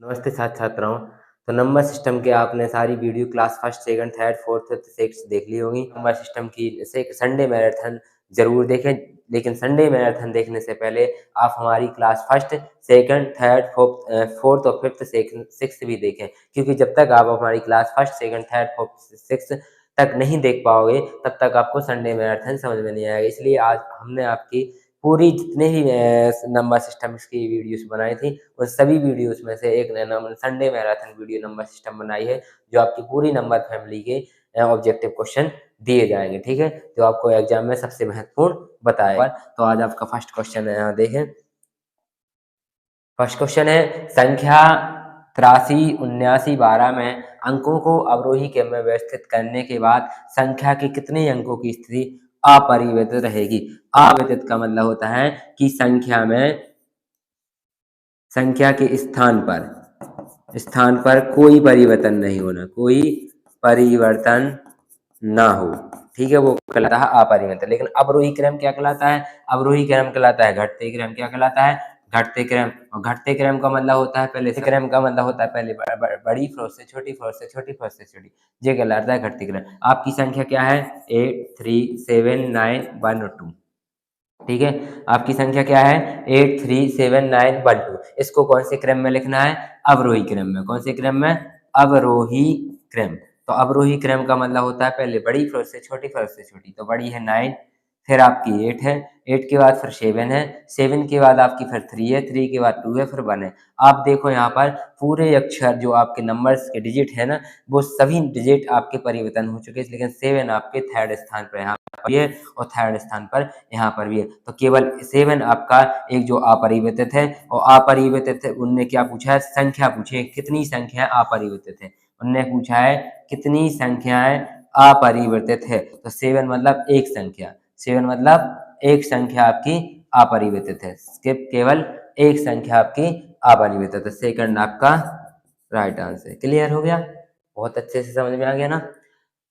नमस्ते छात्राओं। तो नंबर सिस्टम के आपने सारी video class first second third fourth fifth six देख ली होगी। नंबर सिस्टम की से संडे मैराथन जरूर देखें, लेकिन संडे मैराथन देखने से पहले आप हमारी class first second third fourth और फिफ्थ सिक्स भी देखें, क्योंकि जब तक आप हमारी class first second third fourth six तक नहीं देख पाओगे तब तक आपको संडे मैराथन समझ में नहीं आएगा। इसलिए आज हमने आपकी पूरी जितने भी नंबर सिस्टम्स की वीडियोस बनाई थी उन सभी वीडियोस में से एक Sunday marathon video number system बनाई है, जो आपकी पूरी नंबर फैमिली के ऑब्जेक्टिव क्वेश्चन दिए जाएंगे। ठीक है, जो आपको एग्जाम में सबसे महत्वपूर्ण बताएगा। तो आज आपका फर्स्ट क्वेश्चन है, यहाँ देखें। फर्स्ट क्वेश्चन है, संख्या 83, 79, 12 में अंकों को अवरोही क्रम में व्यवस्थित करने के बाद संख्या के कितने अंकों की स्थिति अपरिवर्तित रहेगी। अपरिवर्तित का मतलब होता है कि संख्या के स्थान पर कोई परिवर्तन नहीं होना, कोई परिवर्तन ना हो। ठीक है, वो कहलाता है अपरिवर्तित। लेकिन अवरोही क्रम क्या कहलाता है? अवरोही क्रम कहलाता है घटते क्रम। क्या कहलाता है? घटते क्रम। और घटते क्रम का मतलब होता है पहले बड़ी फ्लोर से छोटी फ्लोर से छोटी फ्लोर से छोटी, ये कहलाता है घटते क्रम। आपकी संख्या क्या है? 8 3 7 9 1 और 2। ठीक है, आपकी संख्या क्या है? 8 3 7 9 1 2। इसको कौन से क्रम में लिखना है? अवरोही क्रम में। कौन से क्रम में? अवरोही क्रम। तो अवरोही क्रम का मतलब होता है पहले बड़ी फ्लोर से छोटी फ्लोर से छोटी। तो बड़ी है 9, फिर आपकी 8 है, 8 के बाद फिर 7 है, 7 के बाद आपकी फिर 3 है, 3 के बाद 2 है, फिर 1 है। आप देखो यहाँ पर पूरे अक्षर जो आपके नंबर्स के डिजिट है ना, वो सभी डिजिट आपके परिवर्तन हो चुके हैं, लेकिन 7 आपके थर्ड स्थान पर यहाँ पर है और थर्ड स्थान पर यहाँ पर भी है। तो केवल 7 आपका एक जो अपरिवर्तित है, और अपरिवर्तित है उनने क्या पूछा है? संख्या पूछी है, कितनी संख्या अपरिवर्तित है। उनने पूछा है कितनी संख्याएं अपरिवर्तित है। तो 7 मतलब एक संख्या, 7 मतलब एक संख्या आपकी अपरिवर्तित है। केवल एक संख्या आपकी अपरिवर्तित है। सेकंड आपका राइट आंसर। क्लियर हो गया? बहुत अच्छे से समझ में आ गया ना।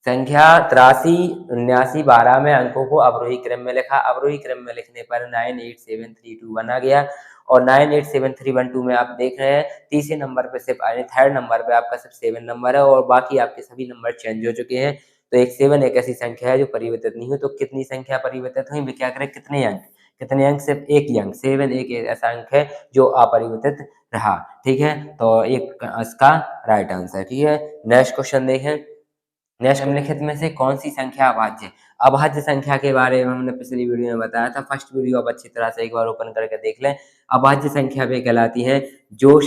संख्या 83, 79, 12 में अंकों को अवरोही क्रम में लिखा। अवरोही क्रम में लिखने पर 9 8 7 3 2 1 आ गया। और 9 8 7 3 1 2 में आप देख रहे हैं तीसरे नंबर पे सिर्फ थर्ड नंबर पे आपका सिर्फ 7 नंबर है, और बाकी आपके सभी नंबर चेंज हो चुके हैं। तो एक 7 एक ऐसी संख्या है जो परिवर्तित नहीं हुई। तो कितनी संख्या परिवर्तित हुई? क्या करें? कितने अंक? कितने अंक? सिर्फ एक ही अंक। 7 एक ऐसा अंक है जो अपरिवर्तित रहा। ठीक है, तो एक इसका राइट आंसर। ठीक है, नेक्स्ट क्वेश्चन देखें। नेक्स्ट निम्नलिखित में से कौन सी संख्या अभाज्य है? अभाज्य संख्या के बारे में हमने पिछली वीडियो में बताया था। फर्स्ट वीडियो आप अच्छी तरह से एक बार ओपन करके देख लें। अभाज्य संख्या वे कहलाती है जो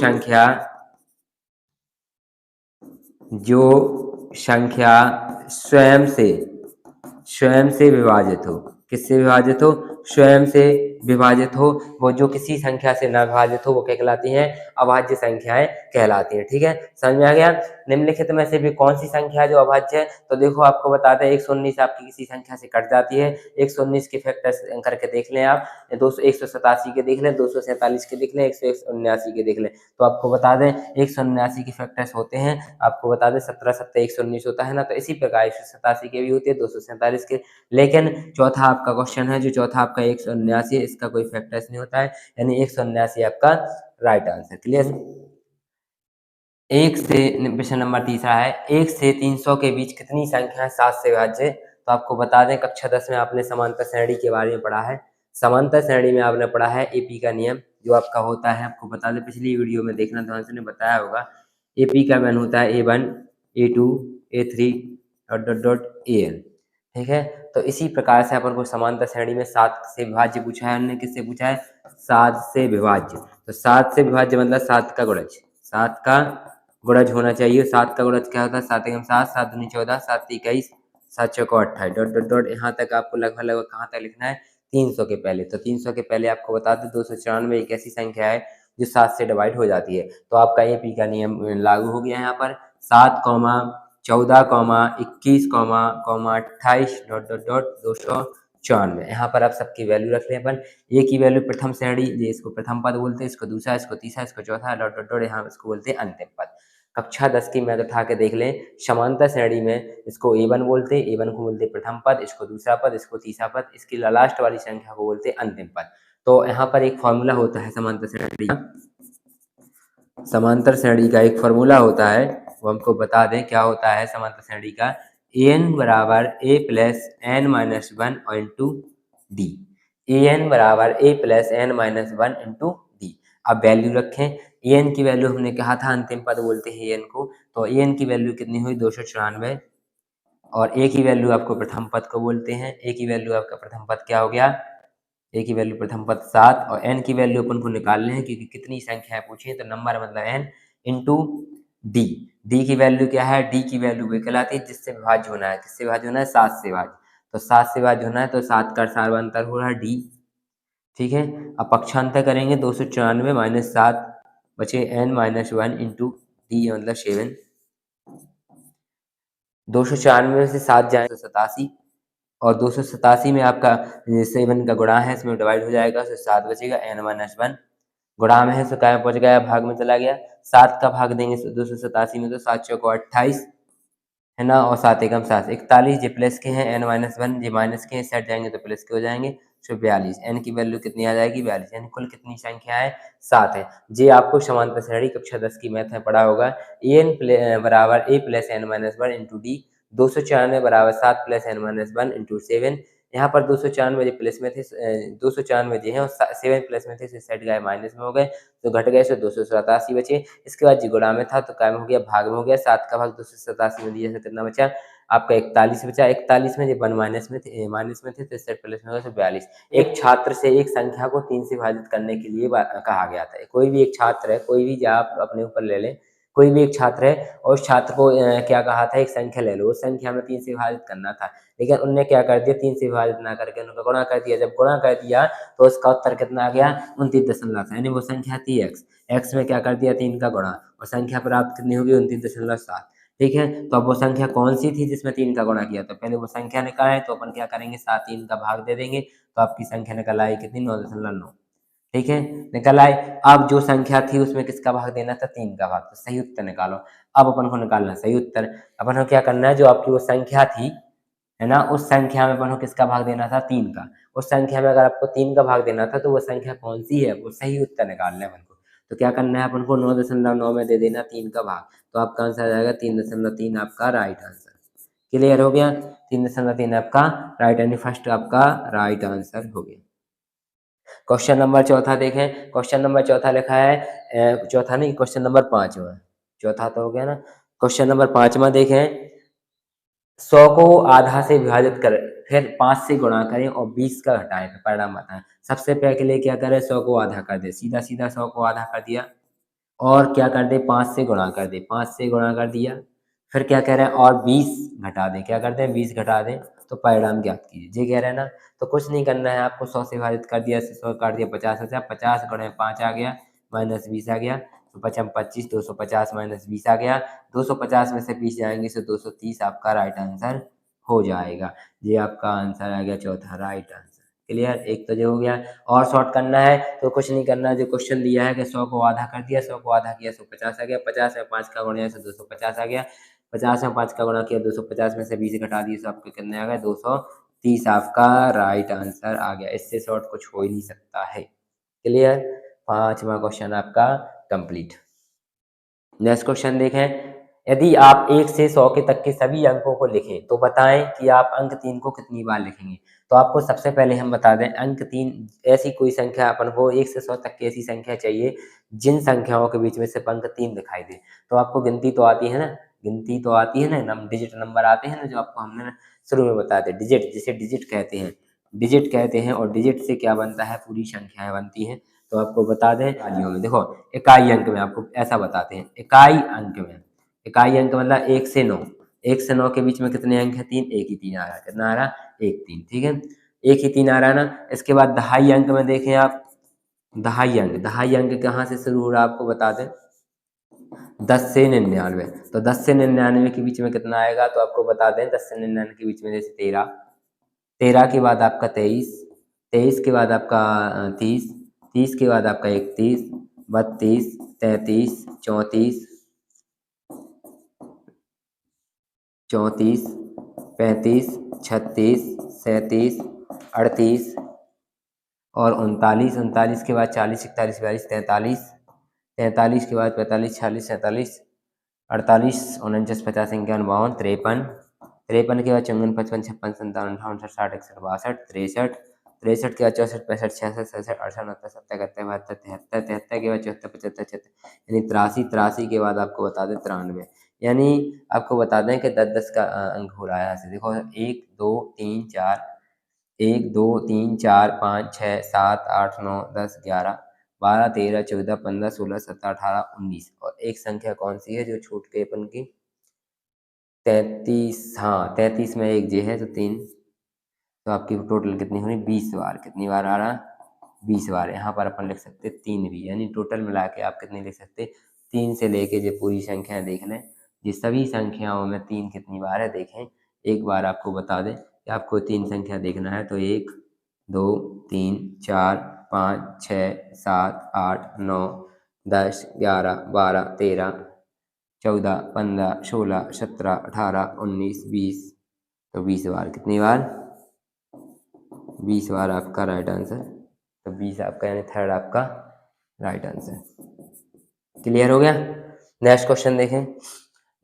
संख्या स्वयं से विभाजित हो। किससे विभाजित हो? स्वयं से विभाजित हो। वो जो किसी संख्या से ना विभाजित हो वो क्या कहलाती हैं? अभाज्य संख्याएं कहलाती हैं। ठीक है, समझ में आ गया? निम्नलिखित में से भी कौन सी संख्या जो अभाज्य है? तो देखो आपको बताते हैं 119 आपकी किसी संख्या से कट जाती है। 119 के फैक्टर्स करके देख लें आप। 187 के देख लें, 247 के देख लें, 179 के देख लें। तो आपको बता दें 179 के फैक्टर्स होते हैं, आपको बता दें 17 7 119 होता है ना। तो इसी प्रकार 187 के भी होते हैं, 247 के। लेकिन चौथा आपका क्वेश्चन है, जो चौथा आपका 179 है, इसका कोई फैक्टर्स नहीं होता है, यानी 179 आपका राइट आंसर। क्लियर? एक से प्रश्न नंबर तीसरा है, 1 से 300 के बीच कितनी संख्या 7 से विभाज्य है? तो आपको बता दें कक्षा 10 में आपने समांतर श्रेणी के बारे में पढ़ा है। समांतर श्रेणी में आपने पढ़ा है एपी का नियम जो आपका होता है। आपको बता दें पिछली वीडियो में देखना ध्यान से, बताया होगा। एपी का मान होता है A1 A2 A3 dot dot dot AN। ठीक है, तो इसी प्रकार से अपन को समांतर श्रेणी में 7 से विभाज्य पूछा है। हमने किससे पूछा है? 7 से विभाज्य। तो 7 से विभाज्य मतलब 7 का गुणज, 7 का गुणज होना चाहिए। 7 का गुणज क्या होता है? 7 एकम 7, 7 दूनी 14, 7 21, 7 चौको 28 डॉट डॉट डॉट। यहाँ तक आपको लगभग लगभग कहाँ तक लिखना है? 300 के पहले। तो 300 के पहले आपको बता दें 294 एक ऐसी संख्या है जो 7 से डिवाइड हो जाती है। तो आपका एपी का नियम लागू हो गया। यहाँ पर 7 14 21 28 डॉट डॉट डॉट 294। यहाँ पर आप सबकी वैल्यू रख लें। अपन ए की वैल्यू प्रथम श्रेणी, ये इसको प्रथम पद बोलते हैं, इसको दूसरा, इसको तीसरा, इसको चौथा डॉट डॉट डॉट, यहाँ इसको बोलते हैं अंतिम पद। कक्षा 10 की मैथ उठा के देख लें। समांतर श्रेणी में इसको A1 बोलते हैं, A1 को बोलते हैं प्रथम पद, इसको दूसरा पद, इसको तीसरा पद, इसकी लास्ट वाली संख्या को बोलते हैं अंतिम पद। तो यहाँ पर एक फॉर्मूला होता है समांतर श्रेणी का। समांतर श्रेणी का एक फॉर्मूला होता है, वो हमको बता दें क्या होता है समांतर श्रेणी का। an बराबर a plus n minus one into d. an बराबर a plus n minus one into d. अब वैल्यू रखें, an की वैल्यू हमने कहा था अंतिम पद बोलते हैं an को, तो an की वैल्यू कितनी हुई 294, और a की वैल्यू आपको प्रथम पद को बोलते हैं। a की वैल्यू आपका प्रथम पद क्या हो गया, a की वैल्यू प्रथम पद 7, और n की वैल्यू अपन को निकालने हैं क्योंकि कितनी संख्याएं पूछी है, तो नंबर मतलब n इंटू डी। डी की वैल्यू क्या है, डी की वैल्यू वही कहलाती है जिससे विभाज्य होना है। किससे विभाज्य होना है, 7 से विभाज्य। तो 7 से विभाज्य होना है तो 7 का सार्वंतर हो रहा है डी। ठीक है, अब पक्षांतर करेंगे 294 माइनस 7 बचे n minus one into D मतलब 7। 294 में से 7 जाए तो 87, और 287 में आपका 7 का गुणा है, इसमें डिवाइड हो जाएगा तो 7 बचेगा, n माइनस वन गुणा में है तो क्या पहुंच गया, भाग में चला गया। 7 का भाग देंगे 287 में तो 7 चौको 28 है ना, और 7 एकम 7 41, ये प्लस के हैं, n माइनस वन ये माइनस के हैं, सेट जाएंगे तो प्लस के हो जाएंगे, तो 42। n की वैल्यू कितनी आ जाएगी 42, यानी कुल कितनी संख्या है 7 है। ये आपको समांतर श्रेणी कक्षा 10 की मैथ में पढ़ा होगा। an बराबर a plus n minus one into d. 294 बराबर 7 plus n minus one into 7। यहाँ पर 294 प्लस में थे, 294 जो है और 7 प्लस में थे, सेट गए माइनस में हो गए तो घट गए, तो 287 बचे। इसके बाद जी गुणा में था तो कायम हो गया, भाग में हो गया। 7 का भाग 287 में दिया तो कितना बचा आपका 41 बचा। 41 में जो 1 माइनस में थे तो सेट प्लस में हो गया तो 42। एक छात्र से एक संख्या को 3 से विभाजित करने के लिए कहा गया था। कोई भी एक छात्र है, कोई भी आप अपने ऊपर ले लें, कोई भी एक छात्र है और उस छात्र को क्या कहा था, एक संख्या ले लो, उस संख्या में 3 से विभाजित करना था, लेकिन उनने क्या कर दिया, 3 से विभाजित ना करके उनका गुणा कर दिया। जब गुणा कर दिया तो उसका उत्तर कितना आ गया 29.7, यानी वो संख्या थी एक्स। एक्स में क्या कर दिया 3 का गुणा, और संख्या प्राप्त कितनी होगी 29.7। ठीक है, तो अब वो संख्या कौन सी थी जिसमें 3 का गुणा किया, तो पहले वो संख्या निकालें, तो अपन क्या करेंगे 7 3 का भाग दे देंगे, तो आपकी संख्या निकल आई कितनी 9.9। ठीक है, निकल आए। अब जो संख्या थी उसमें किसका भाग देना था, 3 का भाग, तो सही उत्तर निकालो। अब अपन को निकालना सही उत्तर। अपन को क्या करना है, जो आपकी वो संख्या थी है ना, उस संख्या में अपन को किसका भाग देना था 3 का। उस संख्या में अगर आपको 3 का भाग देना था तो वो संख्या कौन सी है, वो सही उत्तर निकालना है अपन को। तो क्या करना है अपन को 9.9 में दे देना 3 का भाग, तो आपका आंसर आ जाएगा 3.3 आपका राइट आंसर। क्लियर हो गया, 3.3 आपका राइट, यानी फर्स्ट आपका राइट आंसर हो गया। क्वेश्चन नंबर चौथा देखें, क्वेश्चन नंबर चौथा लिखा है, चौथा नहीं क्वेश्चन नंबर 5वां, चौथा तो हो गया ना। क्वेश्चन नंबर 5वां देखें, 100 को आधा से विभाजित करें, फिर 5 से गुणा करें और 20 का घटाएं, तो परिणाम बताएं। सबसे पहले क्या करें, 100 को आधा कर दे, सीधा सीधा 100 को आधा कर दिया, और क्या कर दे 5 से गुणा कर दे, 5 से गुणा कर दिया, फिर क्या कह रहे हैं और 20 घटा दें, क्या करते हैं 20 घटा दें, तो परिणाम ज्ञात कीजिए। ये कह रहे हैं ना, तो कुछ नहीं करना है आपको, 100 से विभाजित कर दिया, 100 काट दिया 50 बचा, 50 गुणे 5 आ गया, माइनस 20 आ गया, तो 55 25, 250 माइनस 20 आ गया, 250 में से 20 जाएंगे तो 230 आपका राइट आंसर हो जाएगा। ये आपका आंसर आ गया चौथा राइट आंसर। क्लियर, एक तो जो हो गया। और शॉर्ट करना है तो कुछ नहीं करना है, जो क्वेश्चन दिया है कि 100 को आधा कर दिया, 100 को आधा किया 150 आ गया, 50 में 5 का गुणा से 250 आ गया, 50 में 5 का गुणा किया 250 में से 20 घटा दिए तो आपके कितने आ गए 230 आपका राइट आंसर आ गया। इससे शॉर्ट कुछ हो ही नहीं सकता है। क्लियर, 5वां क्वेश्चन आपका कंप्लीट। नेक्स्ट क्वेश्चन देखें, यदि आप 1 से 100 के तक के सभी अंकों को लिखें तो बताएं कि आप अंक 3 को कितनी बार लिखेंगे। तो आपको सबसे पहले हम बता दें, अंक 3 ऐसी कोई संख्या अपन को 1 से 100 तक की ऐसी संख्या चाहिए जिन संख्याओं के बीच में सिर्फ अंक 3 दिखाई दे। तो आपको गिनती तो आती है ना, गिनती तो आती है ना, डिजिट नंबर आते हैं ना, जो आपको हमने शुरू में बताया था, डिजिट जिसे डिजिट कहते हैं, डिजिट कहते हैं, और डिजिट से क्या बनता है, पूरी संख्याएं बनती हैं। तो आपको बता दें इकाइयों में, देखो इकाई अंक में आपको ऐसा बताते हैं, इकाई अंक में, इकाई अंक मतलब 1 से 9, 1 से 9 के बीच में कितने अंक है 3, एक ही 3 आ रहा है, कितना आ रहा 1 3, ठीक है, एक ही 3 आ रहा है ना। इसके बाद दहाई अंक में देखें आप, दहाई अंक, दहाई अंक कहाँ से शुरू हो रहा है आपको बता दें, 10 से 99, तो 10 से 99 के बीच में कितना आएगा, तो आपको बता दें 10 से 99 के बीच में जैसे 13, 13 के बाद आपका 23, 23 के बाद आपका 30, 30 के बाद आपका 31, 32, 33, 34, 34, 35, 36, 37, 38 और 39, 39 के बाद 40, 41, 42, 43, 43 के बाद 45, 46, 47, 48, 49, 50, 51, 52, 53, 53 के बाद 54, 55, 56, 57, 58, 60, 61, 62, 63, 63 के बाद 64, 65, 66, 67, 68, 69, 70, 71, 72, 73, 73 के बाद 74, 75, 76, यानी 83, 83 के बाद आपको बता दें 93, यानी आपको बता दें कि 10-10 का अंक हो रहा है। यहाँ से देखो 1, 2, 3, 4, 1, 2, 3, 4, 5, 6, 7, 8, 9, 10, 11, 12, 13, 14, 15, 16, 17, 18, 19 और एक संख्या कौन सी है जो छूट गई अपन की? 33। हाँ, 33 में एक जे है तो 3, तो आपकी टोटल कितनी हुई? 20 बार। कितनी बार आ रहा? 20 बार। यहाँ पर अपन लिख सकते 3 भी, यानी टोटल मिला के आप कितनी लिख सकते? 3 से लेके जो पूरी संख्याएं देख लें, ये सभी संख्याओं में 3 कितनी बार है देखें। एक बार आपको बता दें कि आपको 3 संख्या देखना है तो 1, 2, 3, 4, 5, 6, 7, 8, 9, 10, 11, 12, 13, 14, 15, 16, 17, 18, 19, 20, तो 20 बार। कितनी बार? 20 बार आपका राइट आंसर। तो 20 आपका यानी थर्ड आपका राइट आंसर। क्लियर हो गया? नेक्स्ट क्वेश्चन देखें।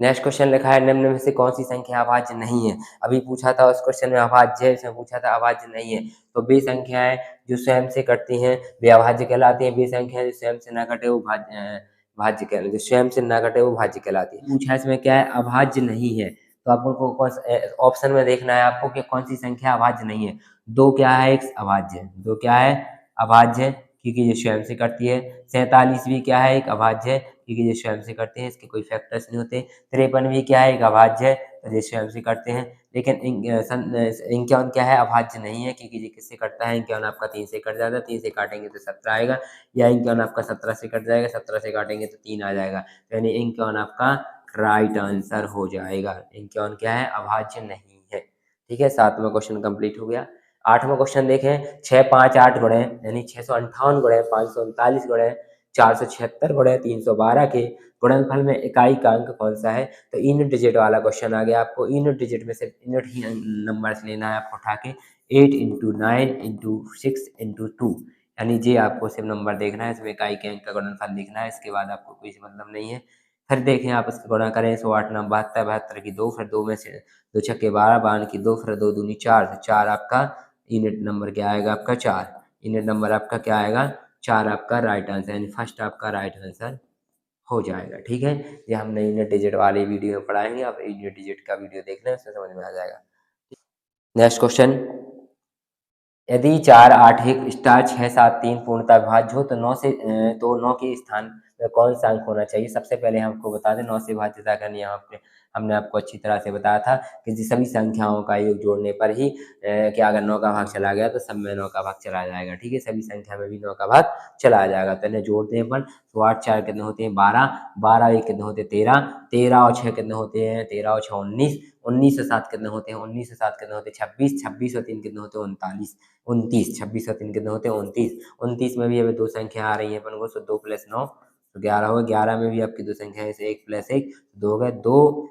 नेक्स्ट क्वेश्चन लिखा है निम्न में से कौन सी संख्या अभाज्य नहीं है? अभी पूछा था उस क्वेश्चन में अभाज्य है, इसमें पूछा था अभाज्य नहीं है। तो वे संख्याएं जो स्वयं से कटती हैं वे अभाज्य कहलाती हैं, वे संख्याएं जो स्वयं से न कटे वो भाज्य कहलाती है, स्वयं से न कटे वो भाज्य कहलाती है। पूछा इसमें क्या है? अभाज्य नहीं है। तो आपको कौन ऑप्शन में देखना है आपको कि कौन सी संख्या अभाज्य नहीं है। दो क्या है? एक अभाज्य है। दो क्या है? अभाज्य है, क्योंकि ये स्वयं से कटती है। 47 भी क्या है? एक अभाज्य है, क्योंकि ये स्वयं से करते हैं, इसके कोई फैक्टर्स नहीं होते। 53 भी क्या है? एक अभाज्य है, तो ये स्वयं से करते हैं। लेकिन 51 क्या है? अभाज्य नहीं है, क्योंकि ये किससे कटता है? 51 आपका 3 से कट जाता है, 3 से काटेंगे तो 17 आएगा, या 51 आपका 17 से कट जाएगा, 17 से काटेंगे तो 3 आ जाएगा, यानी 51 आपका राइट आंसर हो जाएगा। 51 क्या है? अभाज्य नहीं है। ठीक है, 7वां क्वेश्चन कंप्लीट हो गया। 8वां क्वेश्चन देखें। 6, 5, 8 गुणे यानी 658 गुणे 539 गुणे 476 गुणे 312 के गुणनफल में इकाई का अंक कौन सा है? तो यूनिट डिजिट वाला क्वेश्चन आ गया। आपको यूनिट डिजिट में से यूनिट ही नंबर्स लेना है आपको उठा के। 8 इंटू 9 इंटू 6 इंटू 2, यानी जे आपको सिर्फ नंबर देखना है, इसमें इकाई के अंक का गुणनफल लिखना है, इसके बाद आपको कोई मतलब नहीं है। फिर देखें आप इसका गुणा करें, 108, 9, 72, 72 की 2, फिर 2 में से 2 छक्के 12, 52 की 2, फिर 2 दूनी 4, तो 4 आपका यूनिट नंबर क्या आएगा आपका? 4। यूनिट नंबर आपका क्या आएगा? 4 आपका राइट आंसर, यानी फर्स्ट आपका राइट आंसर हो जाएगा। ठीक है, ये हमने यूनिट डिजिट वाली वीडियो में पढ़ाएंगे, आप यूनिट डिजिट का वीडियो देख लें, उससे समझ में आ जाएगा। Next question. यदि 4, 8, 1 स्टार 6, 7, 3 पूर्णतः भाज्य हो तो 9 के स्थान में कौन सा अंक होना चाहिए? सबसे पहले हमको बता दें 9 से भाज्यता का नियम हमने आपको अच्छी तरह से बताया था कि सभी संख्याओं का योग जोड़ने पर ही क्या अगर 9 का भाग चला गया तो सब में 9 का भाग चला जाएगा। ठीक है, सभी संख्या में भी 9 का भाग चला जाएगा। तो इन्हें जोड़ते हैं अपन, तो 8, 4 कितने होते हैं? 12, 12 1 कितने होते हैं? 13, 13 और 6 कितने होते हैं? 13 और 6 19, 19 और 7 कितने होते हैं? 19 और 7 कितने होते हैं? 26, 26 और 3 कितने होते हैं? 39, 29, 26 और 3 कितने होते हैं? 29, 29 में भी अभी दो संख्या आ रही है अपन को, तो 2 + 9 तो 11 हो गया। 11 में भी आपकी दो संख्या है, 1 + 1 2 हो गए। 2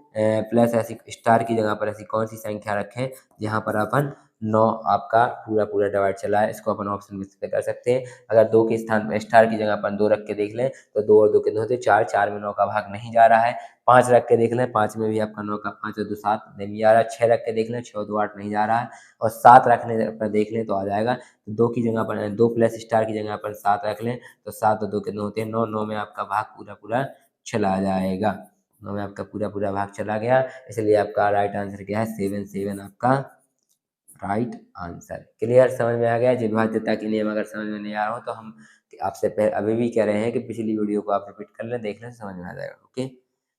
प्लस ऐसी स्टार की जगह पर ऐसी कौन सी संख्या रखें जहाँ पर अपन 9 आपका पूरा डिवाइड चला है, इसको अपन ऑप्शन में से कर सकते हैं। अगर 2 के स्थान पर स्टार की जगह अपन 2 रख के देख लें तो 2 और 2 कितने होते हैं? 4, 4 में 9 का भाग नहीं जा रहा है। 5 रख के देख लें, 5 में भी आपका 9 का 5 और 2 7 नहीं जा रहा है। 6 रख के देख लें, 6 और 2 8 नहीं जा रहा है। और 7 रखने पर देख लें तो आ जाएगा। 2 की जगह पर 2 प्लस स्टार की जगह पर 7 रख लें तो 7 और 2 कितने होते हैं? 9, 9 में आपका भाग पूरा चला जाएगा। 9 में आपका पूरा भाग चला गया, इसलिए आपका राइट आंसर क्या है? 7, 7 आपका राइट आंसर। क्लियर, समझ में आ गया? विभाज्यता के नियम अगर समझ में नहीं आ रहा हो तो हम आपसे अभी भी कह रहे हैं कि पिछली वीडियो को आप रिपीट कर लें, देख लें, समझ में आ जाएगा। ओके,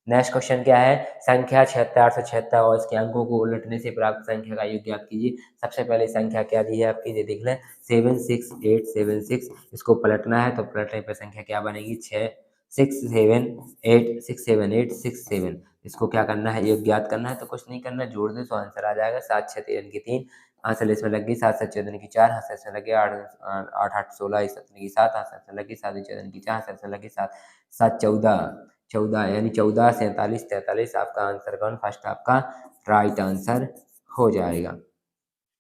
नेक्स्ट क्वेश्चन क्या है? संख्या 76, 876 और इसके अंकों को उलटने से प्राप्त संख्या का योग ज्ञात कीजिए। सबसे पहले संख्या क्या दी है आपकी? ये देख लें, 76876। इसको पलटना है तो पलटने पर संख्या क्या बनेगी? 667867867। इसको क्या करना है? योग ज्ञात करना है, तो कुछ नहीं करना, जोड़ दे तो आंसर आ जाएगा। 7 6 13 की 3, आंसर इसमें लग गई। 7 7 14 की 4, आंसर इसमें लग गया। 8 8 16, 17 की 7, आंसर इसमें लग गई। 7 14 की 4, आंसर इसमें लग गई 7 7 14 यानी 14 47 43 आपका आंसर कौन? फर्स्ट आपका राइट आंसर हो जाएगा।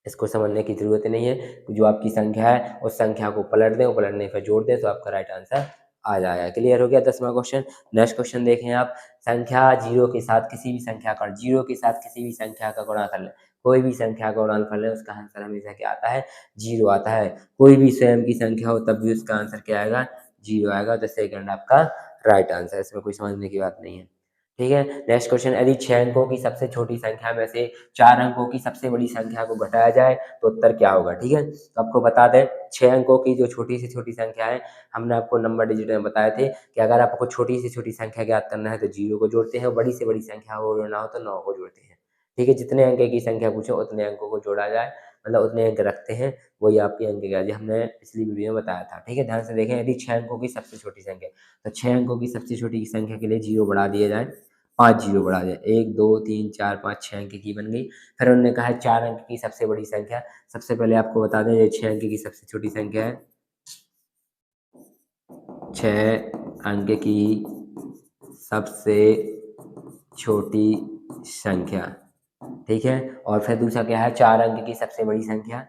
इसको समझने की जरूरत नहीं है, जो आपकी संख्या है उस संख्या को पलट दें, पलटने पर जोड़ दें तो आपका राइट आंसर आ जाएगा। क्लियर हो गया 10वां क्वेश्चन। नेक्स्ट क्वेश्चन देखें आप, संख्या जीरो के साथ किसी भी संख्या का, जीरो के साथ किसी भी संख्या का गुणा कर ले, कोई भी संख्या का गुणनफल है उसका आंसर हमेशा क्या आता है, जीरो आता है। कोई भी स्वयं की संख्या हो तब भी उसका आंसर क्या आएगा, जीरो आएगा। तो सेकंड आपका राइट आंसर, इसमें कोई समझने की बात नहीं है। ठीक है, नेक्स्ट क्वेश्चन, यदि 6 अंकों की सबसे छोटी संख्या में से 4 अंकों की सबसे बड़ी संख्या को घटाया जाए तो उत्तर क्या होगा। ठीक है, तो आपको बता दें 6 अंकों की जो छोटी से छोटी संख्या है, हमने आपको नंबर डिजिट में बताए थे कि अगर आपको छोटी से छोटी संख्या ज्ञात करना है तो 0 को जोड़ते हैं, बड़ी से बड़ी संख्या को जोड़ना हो तो 9 को जोड़ते हैं। ठीक है, जितने अंक की संख्या पूछो उतने अंकों को जोड़ा जाए, मतलब उतने अंक रखते हैं, वही आपकी अंक ज्ञात हमने पिछली वीडियो में बताया था। ठीक है, ध्यान से देखें, यदि 6 अंकों की सबसे छोटी संख्या, तो 6 अंकों की सबसे छोटी संख्या के लिए 0 बढ़ा दिया जाए, 5 जीरो बढ़ा जाए, 1 2 3 4 5 6 अंक की बन गई। फिर उन्होंने कहा है 4 अंक की सबसे बड़ी संख्या, सबसे पहले आपको बता दें ये 6 अंक की सबसे छोटी संख्या है, 6 अंक की सबसे छोटी संख्या। ठीक है, और फिर दूसरा क्या है, 4 अंक की सबसे बड़ी संख्या,